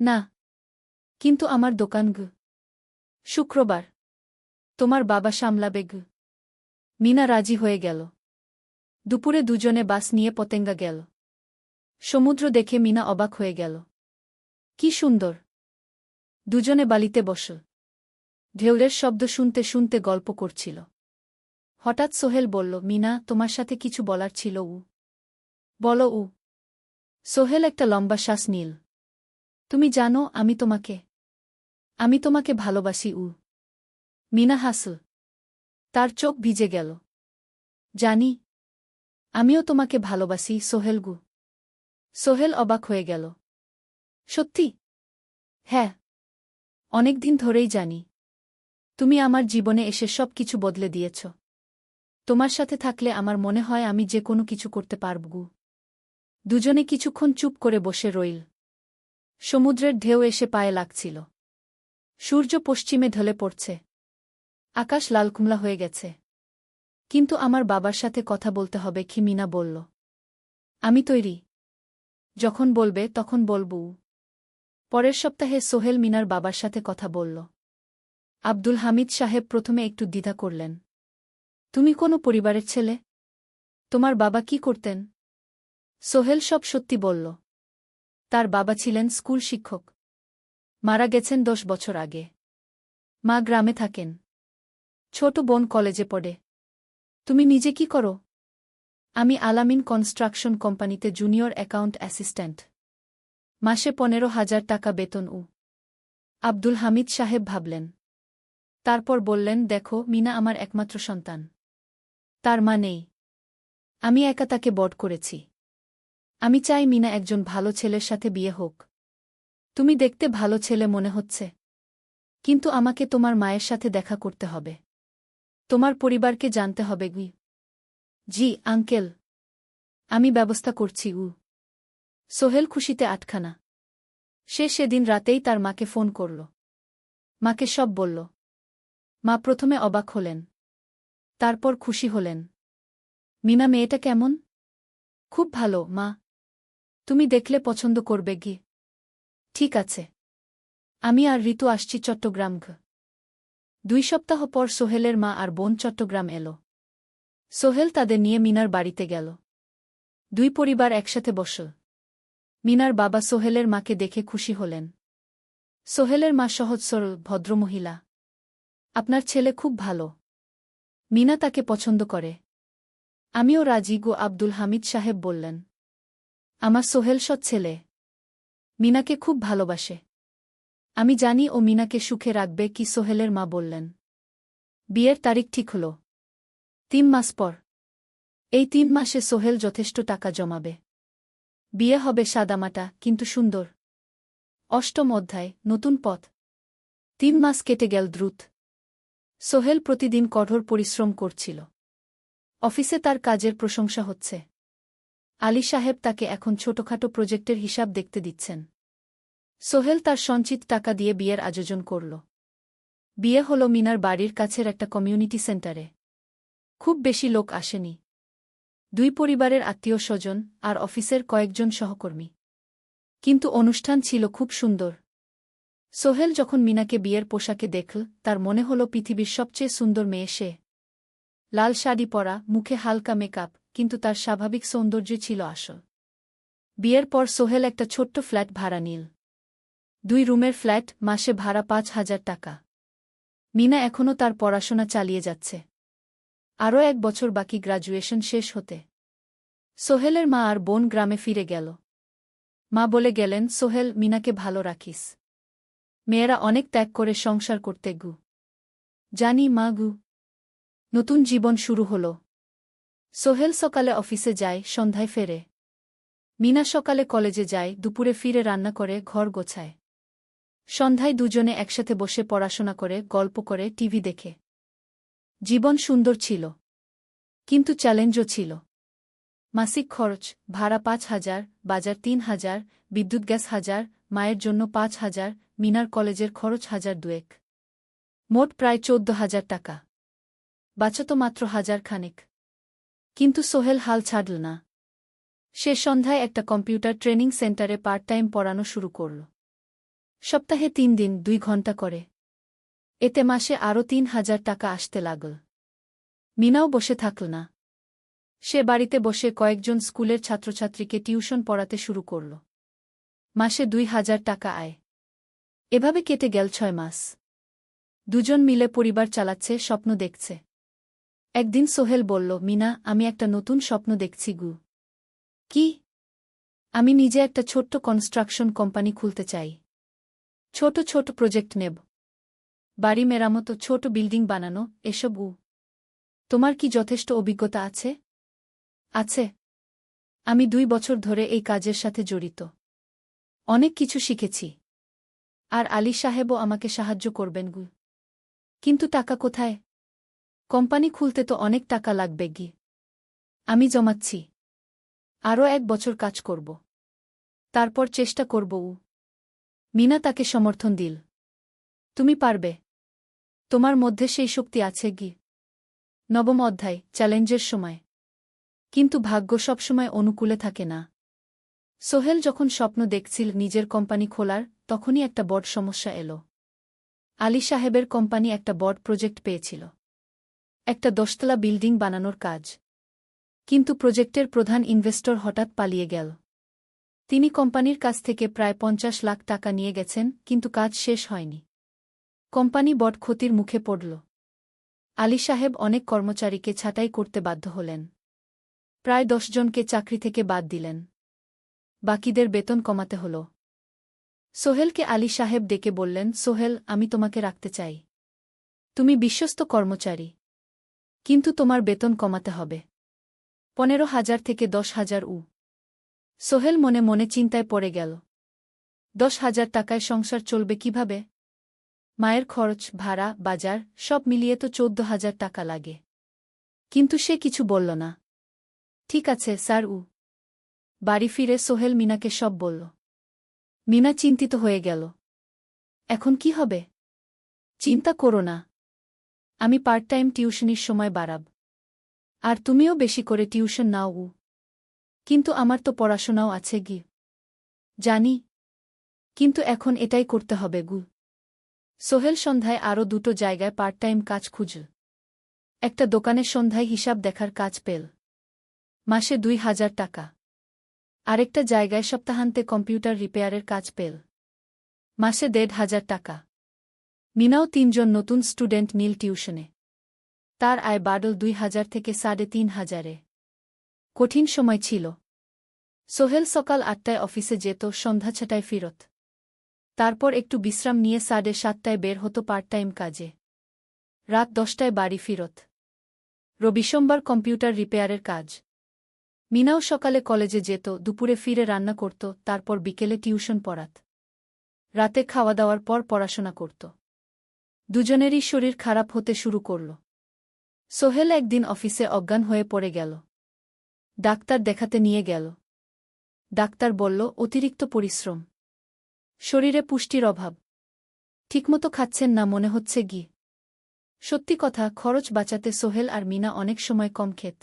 না। কিন্তু আমার দোকান গ। শুক্রবার। তোমার বাবা সামলাবে গ। মিনা রাজি হয়ে গেল। দুপুরে দুজনে বাস নিয়ে পতেঙ্গা গেল। সমুদ্র দেখে মিনা অবাক হয়ে গেল। কি সুন্দর! দুজনে বালিতে বসল। ঢেউয়ের শব্দ শুনতে শুনতে গল্প করছিল। হঠাৎ সোহেল বলল, মিনা, তোমার সাথে কিছু বলার ছিল। বলো। সোহেল একটা লম্বা শ্বাস নিল। তুমি জানো, আমি তোমাকে ভালোবাসি। মিনা হাসল। তার চোখ ভিজে গেল। জানি। আমিও তোমাকে ভালোবাসি, সোহেল গু। সোহেল অবাক হয়ে গেল। সত্যি? হ্যাঁ। অনেকদিন ধরেই জানি। তুমি আমার জীবনে এসে সব কিছু বদলে দিয়েছ। তোমার সাথে থাকলে আমার মনে হয় আমি যে কোনো কিছু করতে পারব গু। দুজনে কিছুক্ষণ চুপ করে বসে রইল। সমুদ্রের ঢেউ এসে পায়ে লাগছিল। সূর্য পশ্চিমে ঢলে পড়ছে। আকাশ লালকুমলা হয়ে গেছে। কিন্তু আমার বাবার সাথে কথা বলতে হবে কি? মিনা বলল। আমি তৈরি। যখন বলবে তখন বলব। পরের সপ্তাহে সোহেল মিনার বাবার সাথে কথা বলল। আব্দুল হামিদ সাহেব প্রথমে একটু দ্বিধা করলেন। তুমি কোনো পরিবারের ছেলে? তোমার বাবা কি করতেন? সোহেল সব সত্যি বলল। তার বাবা ছিলেন স্কুল শিক্ষক। মারা গেছেন 10 বছর আগে। মা গ্রামে থাকেন। ছোট বোন কলেজে পড়ে। তুমি নিজে কি করো? আমি আলামিন কনস্ট্রাকশন কোম্পানিতে জুনিয়র অ্যাকাউন্ট অ্যাসিস্ট্যান্ট। মাসে 15,000 টাকা বেতন। আব্দুল হামিদ সাহেব ভাবলেন। তারপর বললেন, দেখো, মিনা আমার একমাত্র সন্তান। তার মা নেই। আমি একা তাকে বড় করেছি। আমি চাই মিনা একজন ভালো ছেলের সাথে বিয়ে হোক। তুমি দেখতে ভালো ছেলে মনে হচ্ছে। কিন্তু আমাকে তোমার মায়ের সাথে দেখা করতে হবে। তোমার পরিবারকে জানতে হবে গি। জি আঙ্কেল। আমি ব্যবস্থা করছি। সোহেল খুশিতে আটখানা। সে সেদিন রাতেই তার মাকে ফোন করল। মাকে সব বলল। মা প্রথমে অবাক হলেন। তারপর খুশি হলেন। মিনা মেয়েটা কেমন? খুব ভালো, মা। তুমি দেখলে পছন্দ করবে গি। ঠিক আছে। আমি আর ঋতু আসছি চট্টগ্রাম। 2 সপ্তাহ পর সোহেলের মা আর বোন চট্টগ্রাম এলো। সোহেল তাদের নিয়ে মিনার বাড়িতে গেল। 2 পরিবার একসাথে বসল। মিনার বাবা সোহেলের মাকে দেখে খুশি হলেন। সোহেলের মা সহজ সরল ভদ্রমহিলা। আপনার ছেলে খুব ভালো। মিনা তাকে পছন্দ করে। আমিও রাজি গো, আব্দুল হামিদ সাহেব বললেন। আমার সোহেল সৎ ছেলে। মিনাকে খুব ভালোবাসে। আমি জানি ও মিনাকে সুখে রাখবে কি, সোহেলের মা বললেন। বিয়ের তারিখ ঠিক হল। 3 মাস পর। এই 3 মাসে সোহেল যথেষ্ট টাকা জমাবে। বিয়ে হবে সাদামাটা কিন্তু সুন্দর। অষ্টম অধ্যায়, নতুন পথ। 3 মাস কেটে গেল দ্রুত। সোহেল প্রতিদিন কঠোর পরিশ্রম করছিল। অফিসে তার কাজের প্রশংসা হচ্ছে। আলী সাহেব তাকে এখন ছোটখাটো প্রজেক্টের হিসাব দেখতে দিচ্ছেন। সোহেল তার সঞ্চিত টাকা দিয়ে বিয়ের আয়োজন করল। বিয়ে হল মিনার বাড়ির কাছের একটা কমিউনিটি সেন্টারে। খুব বেশি লোক আসেনি। 2 পরিবারের আত্মীয় স্বজন আর অফিসের কয়েকজন সহকর্মী। কিন্তু অনুষ্ঠান ছিল খুব সুন্দর। সোহেল যখন মিনাকে বিয়ের পোশাকে দেখল, তার মনে হল পৃথিবীর সবচেয়ে সুন্দর মেয়ে সে। লাল শাড়ি পরা, মুখে হালকা মেকআপ, কিন্তু তার স্বাভাবিক সৌন্দর্য ছিল আসল। বিয়ের পর সোহেল একটা ছোট্ট ফ্ল্যাট ভাড়া নিল। 2 রুমের ফ্ল্যাট, মাসে ভাড়া 5,000 টাকা। মিনা এখনও তার পড়াশোনা চালিয়ে যাচ্ছে। আরও 1 বছর বাকি গ্র্যাজুয়েশন শেষ হতে। সোহেলের মা আর বোন গ্রামে ফিরে গেল। মা বলে গেলেন, সোহেল, মিনাকে ভালো রাখিস। মেয়েরা অনেক ত্যাগ করে সংসার করতে গু। জানি মা গু। নতুন জীবন শুরু হল। সোহেল সকালে অফিসে যায়, সন্ধ্যায় ফেরে। মিনা সকালে কলেজে যায়, দুপুরে ফিরে রান্না করে, ঘর গোছায়। সন্ধ্যায় দুজনে একসাথে বসে পড়াশোনা করে, গল্প করে, টিভি দেখে। জীবন সুন্দর ছিল। কিন্তু চ্যালেঞ্জও ছিল। মাসিক খরচ, ভাড়া 5,000, বাজার 3,000, বিদ্যুৎ গ্যাস 1,000, মায়ের জন্য 5,000, মিনার কলেজের খরচ 1,200। মোট প্রায় 14,000 টাকা। বাঁচত মাত্র 1,000 খানেক। কিন্তু সোহেল হাল ছাড়ল না। সে সন্ধ্যায় একটা কম্পিউটার ট্রেনিং সেন্টারে পার্ট টাইম পড়ানো শুরু করল। সপ্তাহে 3 দিন 2 ঘন্টা করে। এতে মাসে আরও 3,000 টাকা আসতে লাগল। মিনাও বসে থাকল না। সে বাড়িতে বসে কয়েকজন স্কুলের ছাত্রছাত্রীকে টিউশন পড়াতে শুরু করল। মাসে 2,000 টাকা আয়। এভাবে কেটে গেল 6 মাস। দুজন মিলে পরিবার চালাচ্ছে, স্বপ্ন দেখছে। একদিন সোহেল বলল, মিনা, আমি একটা নতুন স্বপ্ন দেখছি গু। কি? আমি নিজে একটা ছোট্ট কনস্ট্রাকশন কোম্পানি খুলতে চাই। ছোট ছোট প্রজেক্ট নেব। বাড়ি মেরামত, ছোট বিল্ডিং বানানো, এসব। তোমার কি যথেষ্ট অভিজ্ঞতা আছে? আছে। আমি 2 বছর ধরে এই কাজের সাথে জড়িত। অনেক কিছু শিখেছি। আর আলী সাহেবও আমাকে সাহায্য করবেন গু। কিন্তু টাকা কোথায়? কোম্পানি খুলতে তো অনেক টাকা লাগবে গি। আমি জমাচ্ছি। আরও 1 বছর কাজ করব। তারপর চেষ্টা করব। মিনা তাকে সমর্থন দিল। তুমি পারবে। তোমার মধ্যে সেই শক্তি আছে গি। নবম অধ্যায়, চ্যালেঞ্জের সময়। কিন্তু ভাগ্য সবসময় অনুকূলে থাকে না। সোহেল যখন স্বপ্ন দেখছিল নিজের কোম্পানি খোলার, তখনই একটা বড় সমস্যা এলো। আলী সাহেবের কোম্পানি একটা বড় প্রজেক্ট পেয়েছিল। একটা 10তলা বিল্ডিং বানানোর কাজ। কিন্তু প্রজেক্টের প্রধান ইনভেস্টর হঠাৎ পালিয়ে গেল। তিনি কোম্পানির কাছ থেকে প্রায় 50 লাখ টাকা নিয়ে গেছেন, কিন্তু কাজ শেষ হয়নি। কোম্পানি বড় ক্ষতির মুখে পড়ল। আলী সাহেব অনেক কর্মচারীকে ছাঁটাই করতে বাধ্য হলেন। প্রায় 10 জনকে চাকরি থেকে বাদ দিলেন। বাকিদের বেতন কমাতে হল। সোহেলকে আলী সাহেব ডেকে বললেন, সোহেল, আমি তোমাকে রাখতে চাই। তুমি বিশ্বস্ত কর্মচারী। কিন্তু তোমার বেতন কমাতে হবে। 15,000 থেকে 10,000। সোহেল মনে মনে চিন্তায় পড়ে গেল। 10,000 টাকায় সংসার চলবে কিভাবে? মায়ের খরচ, ভাড়া, বাজার, সব মিলিয়ে তো 14,000 টাকা লাগে। কিন্তু সে কিছু বলল না। ঠিক আছে স্যার। বাড়ি ফিরে সোহেল মিনাকে সব বলল। মিনা চিন্তিত হয়ে গেল। এখন কি হবে? চিন্তা করো না। আমি পার্ট টাইম টিউশনির সময় বাড়াব। আর তুমিও বেশি করে টিউশন নাও। কিন্তু আমার তো পড়াশোনাও আছে গি। জানি। কিন্তু এখন এটাই করতে হবে গু। সোহেল সন্ধ্যায় আরও 2টো জায়গায় পার্ট টাইম কাজ খুঁজল। একটা দোকানে সন্ধ্যায় হিসাব দেখার কাজ পেল। মাসে 2,000 টাকা। আরেকটা জায়গায় সপ্তাহান্তে কম্পিউটার রিপেয়ারের কাজ পেল। মাসে 1,500 টাকা। মিনাও 3 জন নতুন স্টুডেন্ট নিল টিউশনে। তার আয় বাড়ল 2,000 থেকে 3,500-এ। কঠিন সময় ছিল। সোহেল সকাল 8টায় অফিসে যেত, সন্ধ্যা 6টায় ফিরত। তারপর একটু বিশ্রাম নিয়ে 7:30টায় বের হতো পার্ট টাইম কাজে। রাত 10টায় বাড়ি ফিরত। রবি সোমবার কম্পিউটার রিপেয়ারের কাজ। মিনাও সকালে কলেজে যেত, দুপুরে ফিরে রান্না করত, তারপর বিকেলে টিউশন পড়াত। রাতে খাওয়া দাওয়ার পর পড়াশোনা করত। দুজনেরই শরীর খারাপ হতে শুরু করল। সোহেল একদিন অফিসে অজ্ঞান হয়ে পড়ে গেল। ডাক্তার দেখাতে নিয়ে গেল। ডাক্তার বলল, অতিরিক্ত পরিশ্রম, শরীরে পুষ্টির অভাব, ঠিকমতো খাচ্ছেন না মনে হচ্ছে ঘি। সত্যি কথা, খরচ বাঁচাতে সোহেল আর মিনা অনেক সময় কম খেত।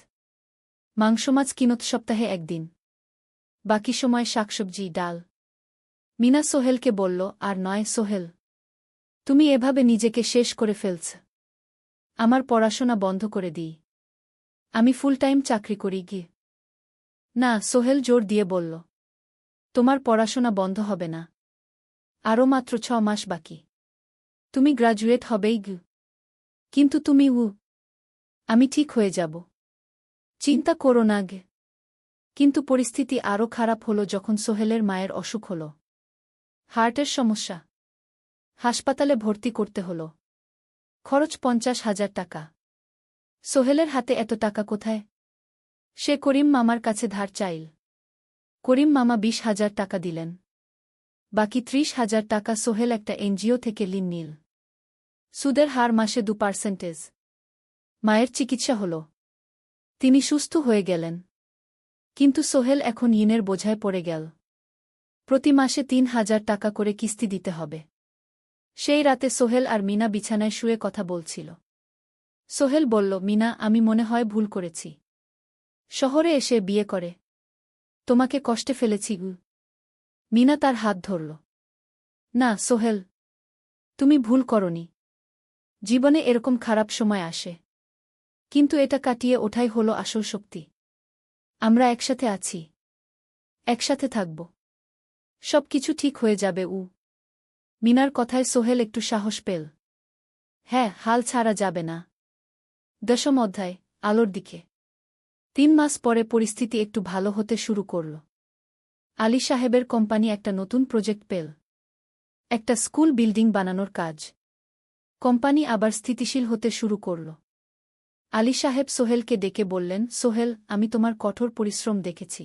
মাংস মাছ কিনত সপ্তাহে একদিন, বাকি সময় শাকসবজি ডাল। মিনা সোহেলকে বলল, আর নয় সোহেল, তুমি এভাবে নিজেকে শেষ করে ফেলছ। আমার পড়াশোনা বন্ধ করে দিই, আমি ফুল টাইম চাকরি করি গি। না, সোহেল জোর দিয়ে বলল, তোমার পড়াশোনা বন্ধ হবে না, আরও মাত্র 6 মাস বাকি, তুমি গ্রাজুয়েট হবেই গি। কিন্তু তুমি আমি ঠিক হয়ে যাব, চিন্তা করো না গে। কিন্তু পরিস্থিতি আরও খারাপ হলো যখন সোহেলের মায়ের অসুখ হল। হার্টের সমস্যা, হাসপাতালে ভর্তি করতে হল। খরচ 50,000 টাকা। সোহেলের হাতে এত টাকা কোথায়? সে করিম মামার কাছে ধার চাইল। করিম মামা 20,000 টাকা দিলেন। বাকি 30,000 টাকা সোহেল একটা এনজিও থেকে ঋণ নিল। সুদের হার মাসে 2%। মায়ের চিকিৎসা হল, তিনি সুস্থ হয়ে গেলেন। কিন্তু সোহেল এখন ঋণের বোঝায় পড়ে গেল। প্রতি মাসে 3,000 টাকা করে কিস্তি দিতে হবে। সেই রাতে সোহেল আর মিনা বিছানায় শুয়ে কথা বলছিল। সোহেল বলল, মিনা, আমি মনে হয় ভুল করেছি। শহরে এসে বিয়ে করে তোমাকে কষ্টে ফেলেছি গু। মিনা তার হাত ধরল। না সোহেল, তুমি ভুল করনি। জীবনে এরকম খারাপ সময় আসে, কিন্তু এটা কাটিয়ে ওঠাই হলো আসল শক্তি। আমরা একসাথে আছি, একসাথে থাকব, সব কিছু ঠিক হয়ে যাবে। মিনার কথায় সোহেল একটু সাহস পেল। হ্যাঁ, হাল ছাড়া যাবে না। 10ম অধ্যায়, আলোর দিকে। 3 মাস পরে পরিস্থিতি একটু ভালো হতে শুরু করল। আলী সাহেবের কোম্পানি একটা নতুন প্রজেক্ট পেল, একটা স্কুল বিল্ডিং বানানোর কাজ। কোম্পানি আবার স্থিতিশীল হতে শুরু করল। আলী সাহেব সোহেলকে ডেকে বললেন, সোহেল, আমি তোমার কঠোর পরিশ্রম দেখেছি।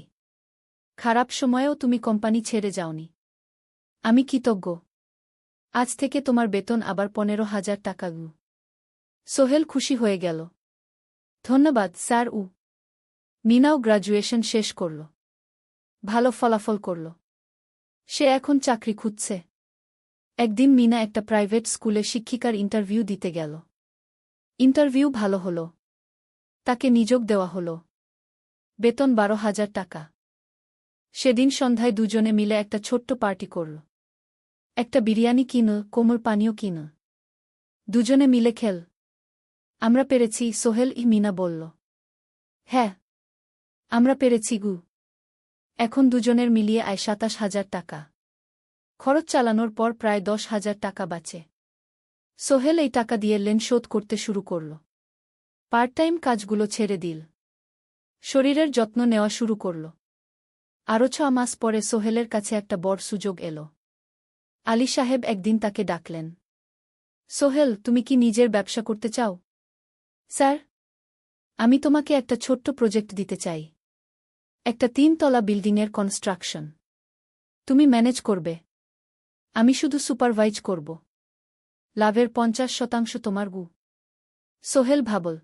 খারাপ সময়েও তুমি কোম্পানি ছেড়ে যাওনি। আমি কৃতজ্ঞ। আজ থেকে তোমার বেতন আবার 15,000 টাকা গু। সোহেল খুশি হয়ে গেল। ধন্যবাদ স্যার। মিনাও গ্রাজুয়েশন শেষ করল, ভালো ফলাফল করল। সে এখন চাকরি খুঁজছে। একদিন মিনা একটা প্রাইভেট স্কুলে শিক্ষিকার ইন্টারভিউ দিতে গেল। ইন্টারভিউ ভালো হল, তাকে নিযোগ দেওয়া হল। বেতন 12,000 টাকা। সেদিন সন্ধ্যায় দুজনে মিলে একটা ছোট্ট পার্টি করল। একটা বিরিয়ানি কিনো, কোমল পানীয় কিনো। দুজনে মিলে খেল। আমরা পেরেছি সোহেল। মিনা বলল। হ্যাঁ, আমরা পেরেছি গু। এখন দুজনের মিলিয়ে আয় 27,000 টাকা। খরচ চালানোর পর প্রায় 10,000 টাকা বাঁচে। সোহেল এই টাকা দিয়ে লোন শোধ করতে শুরু করল। পার্ট টাইম কাজগুলো ছেড়ে দিল। শরীরের যত্ন নেওয়া শুরু করল। আরও 6 মাস পরে সোহেলের কাছে একটা বড় সুযোগ এল। আলী সাহেব একদিন তাকে ডাকলেন। সোহেল, তুমি কি নিজের ব্যবসা করতে চাও? স্যার, আমি তোমাকে একটা ছোট্ট প্রজেক্ট দিতে চাই। একটা 3 তলা বিল্ডিংয়ের কনস্ট্রাকশন। তুমি ম্যানেজ করবে, আমি শুধু সুপারভাইজ করব। লাভের 50% তোমার গু। সোহেল ভাবল,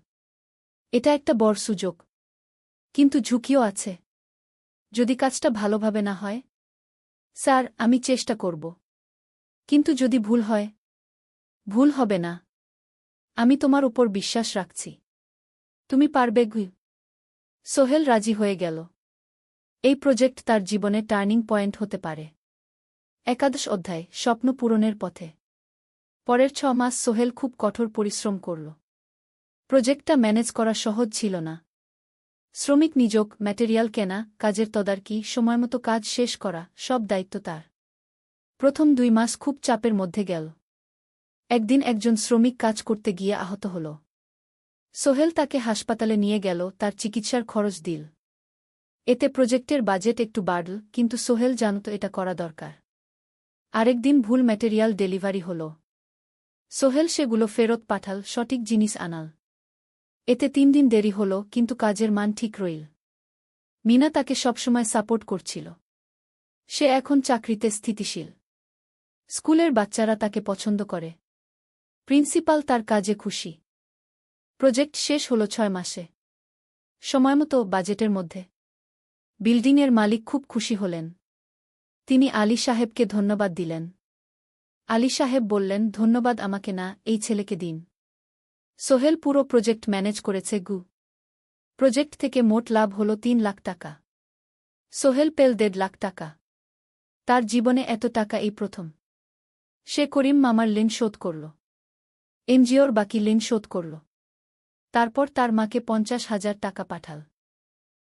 এটা একটা বড় সুযোগ, কিন্তু ঝুঁকিও আছে। যদি কাজটা ভালোভাবে না হয়? স্যার, আমি চেষ্টা করব, কিন্তু যদি ভুল হয়? ভুল হবে না, আমি তোমার উপর বিশ্বাস রাখছি, তুমি পারবে গু। সোহেল রাজি হয়ে গেল। এই প্রজেক্ট তার জীবনে টার্নিং পয়েন্ট হতে পারে। 11 অধ্যায়, স্বপ্ন পূরণের পথে। পরের 6 মাস সোহেল খুব কঠোর পরিশ্রম করল। প্রজেক্টটা ম্যানেজ করা সহজ ছিল না। শ্রমিক নিযোগ, ম্যাটেরিয়াল কেনা, কাজের তদারকি, সময়মতো কাজ শেষ করা, সব দায়িত্ব তার। প্রথম 2 মাস খুব চাপের মধ্যে গেল। একদিন একজন শ্রমিক কাজ করতে গিয়ে আহত হল। সোহেল তাকে হাসপাতালে নিয়ে গেল, তার চিকিৎসার খরচ দিল। এতে প্রজেক্টের বাজেট একটু বাড়ল, কিন্তু সোহেল জানত এটা করা দরকার। আরেকদিন ভুল ম্যাটেরিয়াল ডেলিভারি হল। সোহেল সেগুলো ফেরত পাঠাল, সঠিক জিনিস আনাল। এতে 3 দিন দেরি হল, কিন্তু কাজের মান ঠিক রইল। মিনা তাকে সবসময় সাপোর্ট করছিল। সে এখন চাকরিতে স্থিতিশীল। স্কুলের বাচ্চারা তাকে পছন্দ করে। প্রিন্সিপাল তার কাজে খুশি। প্রজেক্ট শেষ হল 6 মাসে। সময়মতো বাজেটের মধ্যে। বিল্ডিংয়ের মালিক খুব খুশি হলেন। তিনি আলী সাহেবকে ধন্যবাদ দিলেন। আলী সাহেব বললেন, ধন্যবাদ আমাকে না, এই ছেলেকে দিন। সোহেল পুরো প্রজেক্ট ম্যানেজ করেছে। প্রজেক্ট থেকে মোট লাভ হল 3 লাখ টাকা। সোহেল পেল 1.5 লাখ টাকা। তার জীবনে এত টাকা এই প্রথম। সে করিম মামার ঋণ শোধ করল। এনজিওর বাকি ঋণ শোধ করল। তারপর তার মাকে 50,000 টাকা পাঠাল।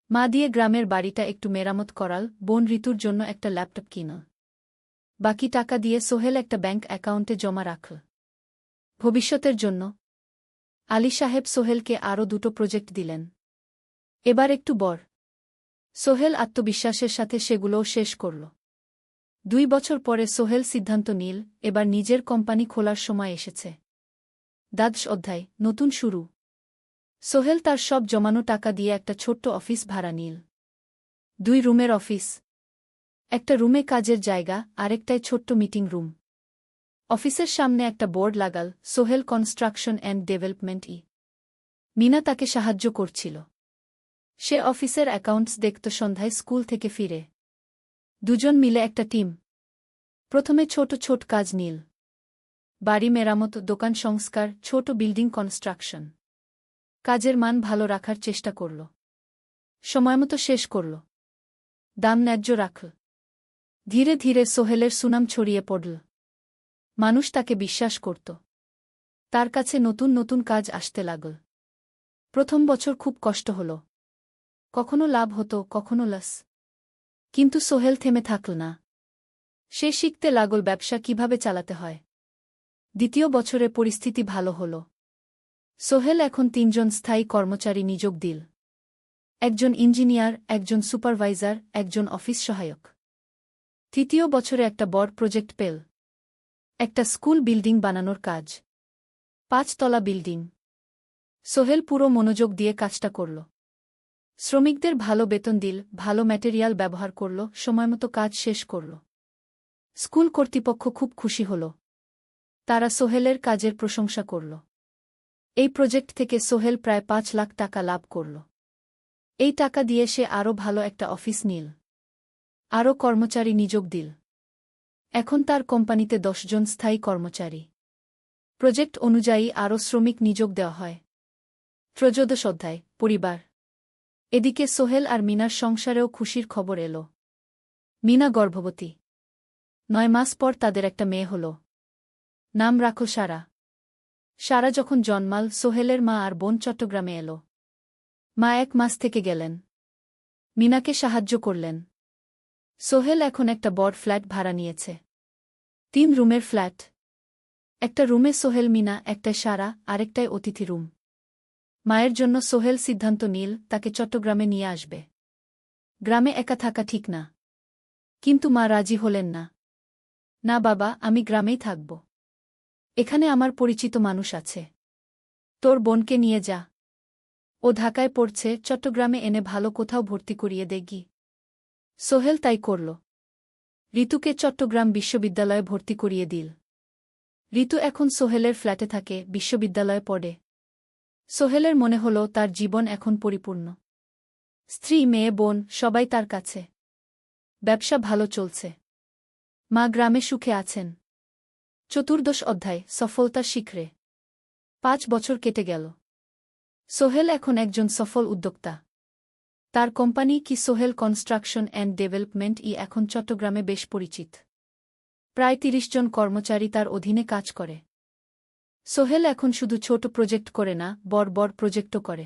মা দিয়ে গ্রামের বাড়িটা একটু মেরামত করাল। বোন ঋতুর জন্য একটা ল্যাপটপ কিনল। বাকি টাকা দিয়ে সোহেল একটা ব্যাংক অ্যাকাউন্টে জমা রাখল ভবিষ্যতের জন্য। আলী সাহেব সোহেলকে আরও 2টো প্রজেক্ট দিলেন। এবার একটু বড়। সোহেল আত্মবিশ্বাসের সাথে সেগুলোও শেষ করল। 2 বছর পরে সোহেল সিদ্ধান্ত নিল, এবার নিজের কোম্পানি খোলার সময় এসেছে। দ্বাদশ অধ্যায়, নতুন শুরু। সোহেল তার সব জমানো টাকা দিয়ে একটা ছোট্ট অফিস ভাড়া নিল। 2 রুমের অফিস। একটা রুমে কাজের জায়গা, আরেকটায় ছোট্ট মিটিং রুম। অফিসের সামনে একটা বোর্ড লাগাল, Sohel construction and development. Mina তাকে সাহায্য করছিল। সে অফিসের অ্যাকাউন্টস দেখত সন্ধ্যায় স্কুল থেকে ফিরে। 2জন মিলে একটা টিম। প্রথমে ছোট ছোট কাজ নিল। বাড়ি মেরামত, দোকান সংস্কার, ছোট বিল্ডিং কনস্ট্রাকশন। কাজের মান ভালো রাখার চেষ্টা করল। সময়মতো শেষ করল। দাম ন্যায্য রাখল। ধীরে ধীরে সোহেলের সুনাম ছড়িয়ে পড়ল। মানুষ তাকে বিশ্বাস করত। তার কাছে নতুন নতুন কাজ আসতে লাগল। প্রথম বছর খুব কষ্ট হল। কখনো লাভ হতো, কখনো লস। কিন্তু সোহেল থেমে থাকল না। সে শিখতে লাগল ব্যবসা কিভাবে চালাতে হয়। দ্বিতীয় বছরে পরিস্থিতি ভালো হল। সোহেল এখন 3জন স্থায়ী কর্মচারী নিয়োগ দিল। একজন ইঞ্জিনিয়ার, একজন সুপারভাইজার, একজন অফিস সহায়ক। তৃতীয় বছরে একটা বড় প্রজেক্ট পেল। একটা স্কুল বিল্ডিং বানানোর কাজ। 5 তলা বিল্ডিং। সোহেল পুরো মনোযোগ দিয়ে কাজটা করল। শ্রমিকদের ভালো বেতন দিল, ভালো ম্যাটেরিয়াল ব্যবহার করল, সময়মতো কাজ শেষ করল। স্কুল কর্তৃপক্ষ খুব খুশি হল। তারা সোহেলের কাজের প্রশংসা করল। এই প্রজেক্ট থেকে সোহেল প্রায় 5 লাখ টাকা লাভ করল। এই টাকা দিয়ে সে আরও ভালো একটা অফিস নিল। আরও কর্মচারী নিয়োগ দিল। এখন তার কোম্পানিতে 10 জন স্থায়ী কর্মচারী। প্রজেক্ট অনুযায়ী আরও শ্রমিক নিয়োগ দেওয়া হয়। ত্রয়োদশ অধ্যায়, পরিবার। এদিকে সোহেল আর মিনার সংসারেও খুশির খবর এল। মিনা গর্ভবতী। 9 মাস পর তাদের একটা মেয়ে হল। নাম রাখল সারা। সারা যখন জন্মাল, সোহেলের মা আর বোন চট্টগ্রামে এল। মা 1 মাস থেকে গেলেন। মিনাকে সাহায্য করলেন। সোহেল এখন একটা বড় ফ্ল্যাট ভাড়া নিয়েছে। 3 রুমের ফ্ল্যাট। একটা রুমে সোহেল, মিনা, একটায় সারা, আরেকটায় অতিথি রুম। মায়ের জন্য সোহেল সিদ্ধান্ত নিল তাকে চট্টগ্রামে নিয়ে আসবে। গ্রামে একা থাকা ঠিক না। কিন্তু মা রাজি হলেন না। না বাবা, আমি গ্রামেই থাকব। এখানে আমার পরিচিত মানুষ আছে। তোর বোনকে নিয়ে যা। ও ঢাকায় পড়ছে, চট্টগ্রামে এনে ভালো কোথাও ভর্তি করিয়ে দেগি। সোহেল তাই করল। ঋতুকে চট্টগ্রাম বিশ্ববিদ্যালয়ে ভর্তি করিয়ে দিল। ঋতু এখন সোহেলের ফ্ল্যাটে থাকে, বিশ্ববিদ্যালয়ে পড়ে। সোহেলের মনে হল তার জীবন এখন পরিপূর্ণ। স্ত্রী, মেয়ে, বোন সবাই তার কাছে। ব্যবসা ভালো চলছে। মা গ্রামে সুখে আছেন। চতুর্দশ অধ্যায়, সফলতার শিখরে। 5 বছর কেটে গেল। সোহেল এখন একজন সফল উদ্যোক্তা। তার কোম্পানি কি সোহেল কনস্ট্রাকশন অ্যান্ড ডেভেলপমেন্ট এখন চট্টগ্রামে বেশ পরিচিত। প্রায় 30 জন কর্মচারী তার অধীনে কাজ করে। সোহেল এখন শুধু ছোট প্রজেক্ট করে না, বড় বড় প্রজেক্টও করে।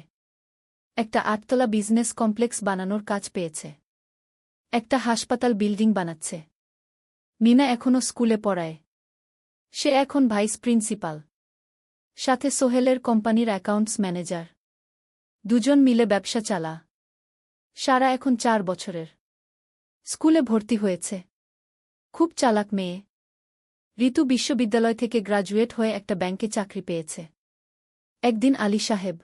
একটা 8তলা বিজনেস কমপ্লেক্স বানানোর কাজ পেয়েছে। একটা হাসপাতাল বিল্ডিং বানাচ্ছে। মিনা এখনও স্কুলে পড়ায়। সে এখন ভাইস প্রিন্সিপাল। সাথে সোহেলের কোম্পানির অ্যাকাউন্টস ম্যানেজার। 2জন মিলে ব্যবসা চালা। সারা এখন 4 বছরের। স্কুলে ভর্তি হয়েছে। খুব চালাক মেয়ে। ঋতু বিশ্ববিদ্যালয় থেকে গ্রাজুয়েট হয়ে একটা ব্যাংকে চাকরি পেয়েছে। একদিন আলী সাহেব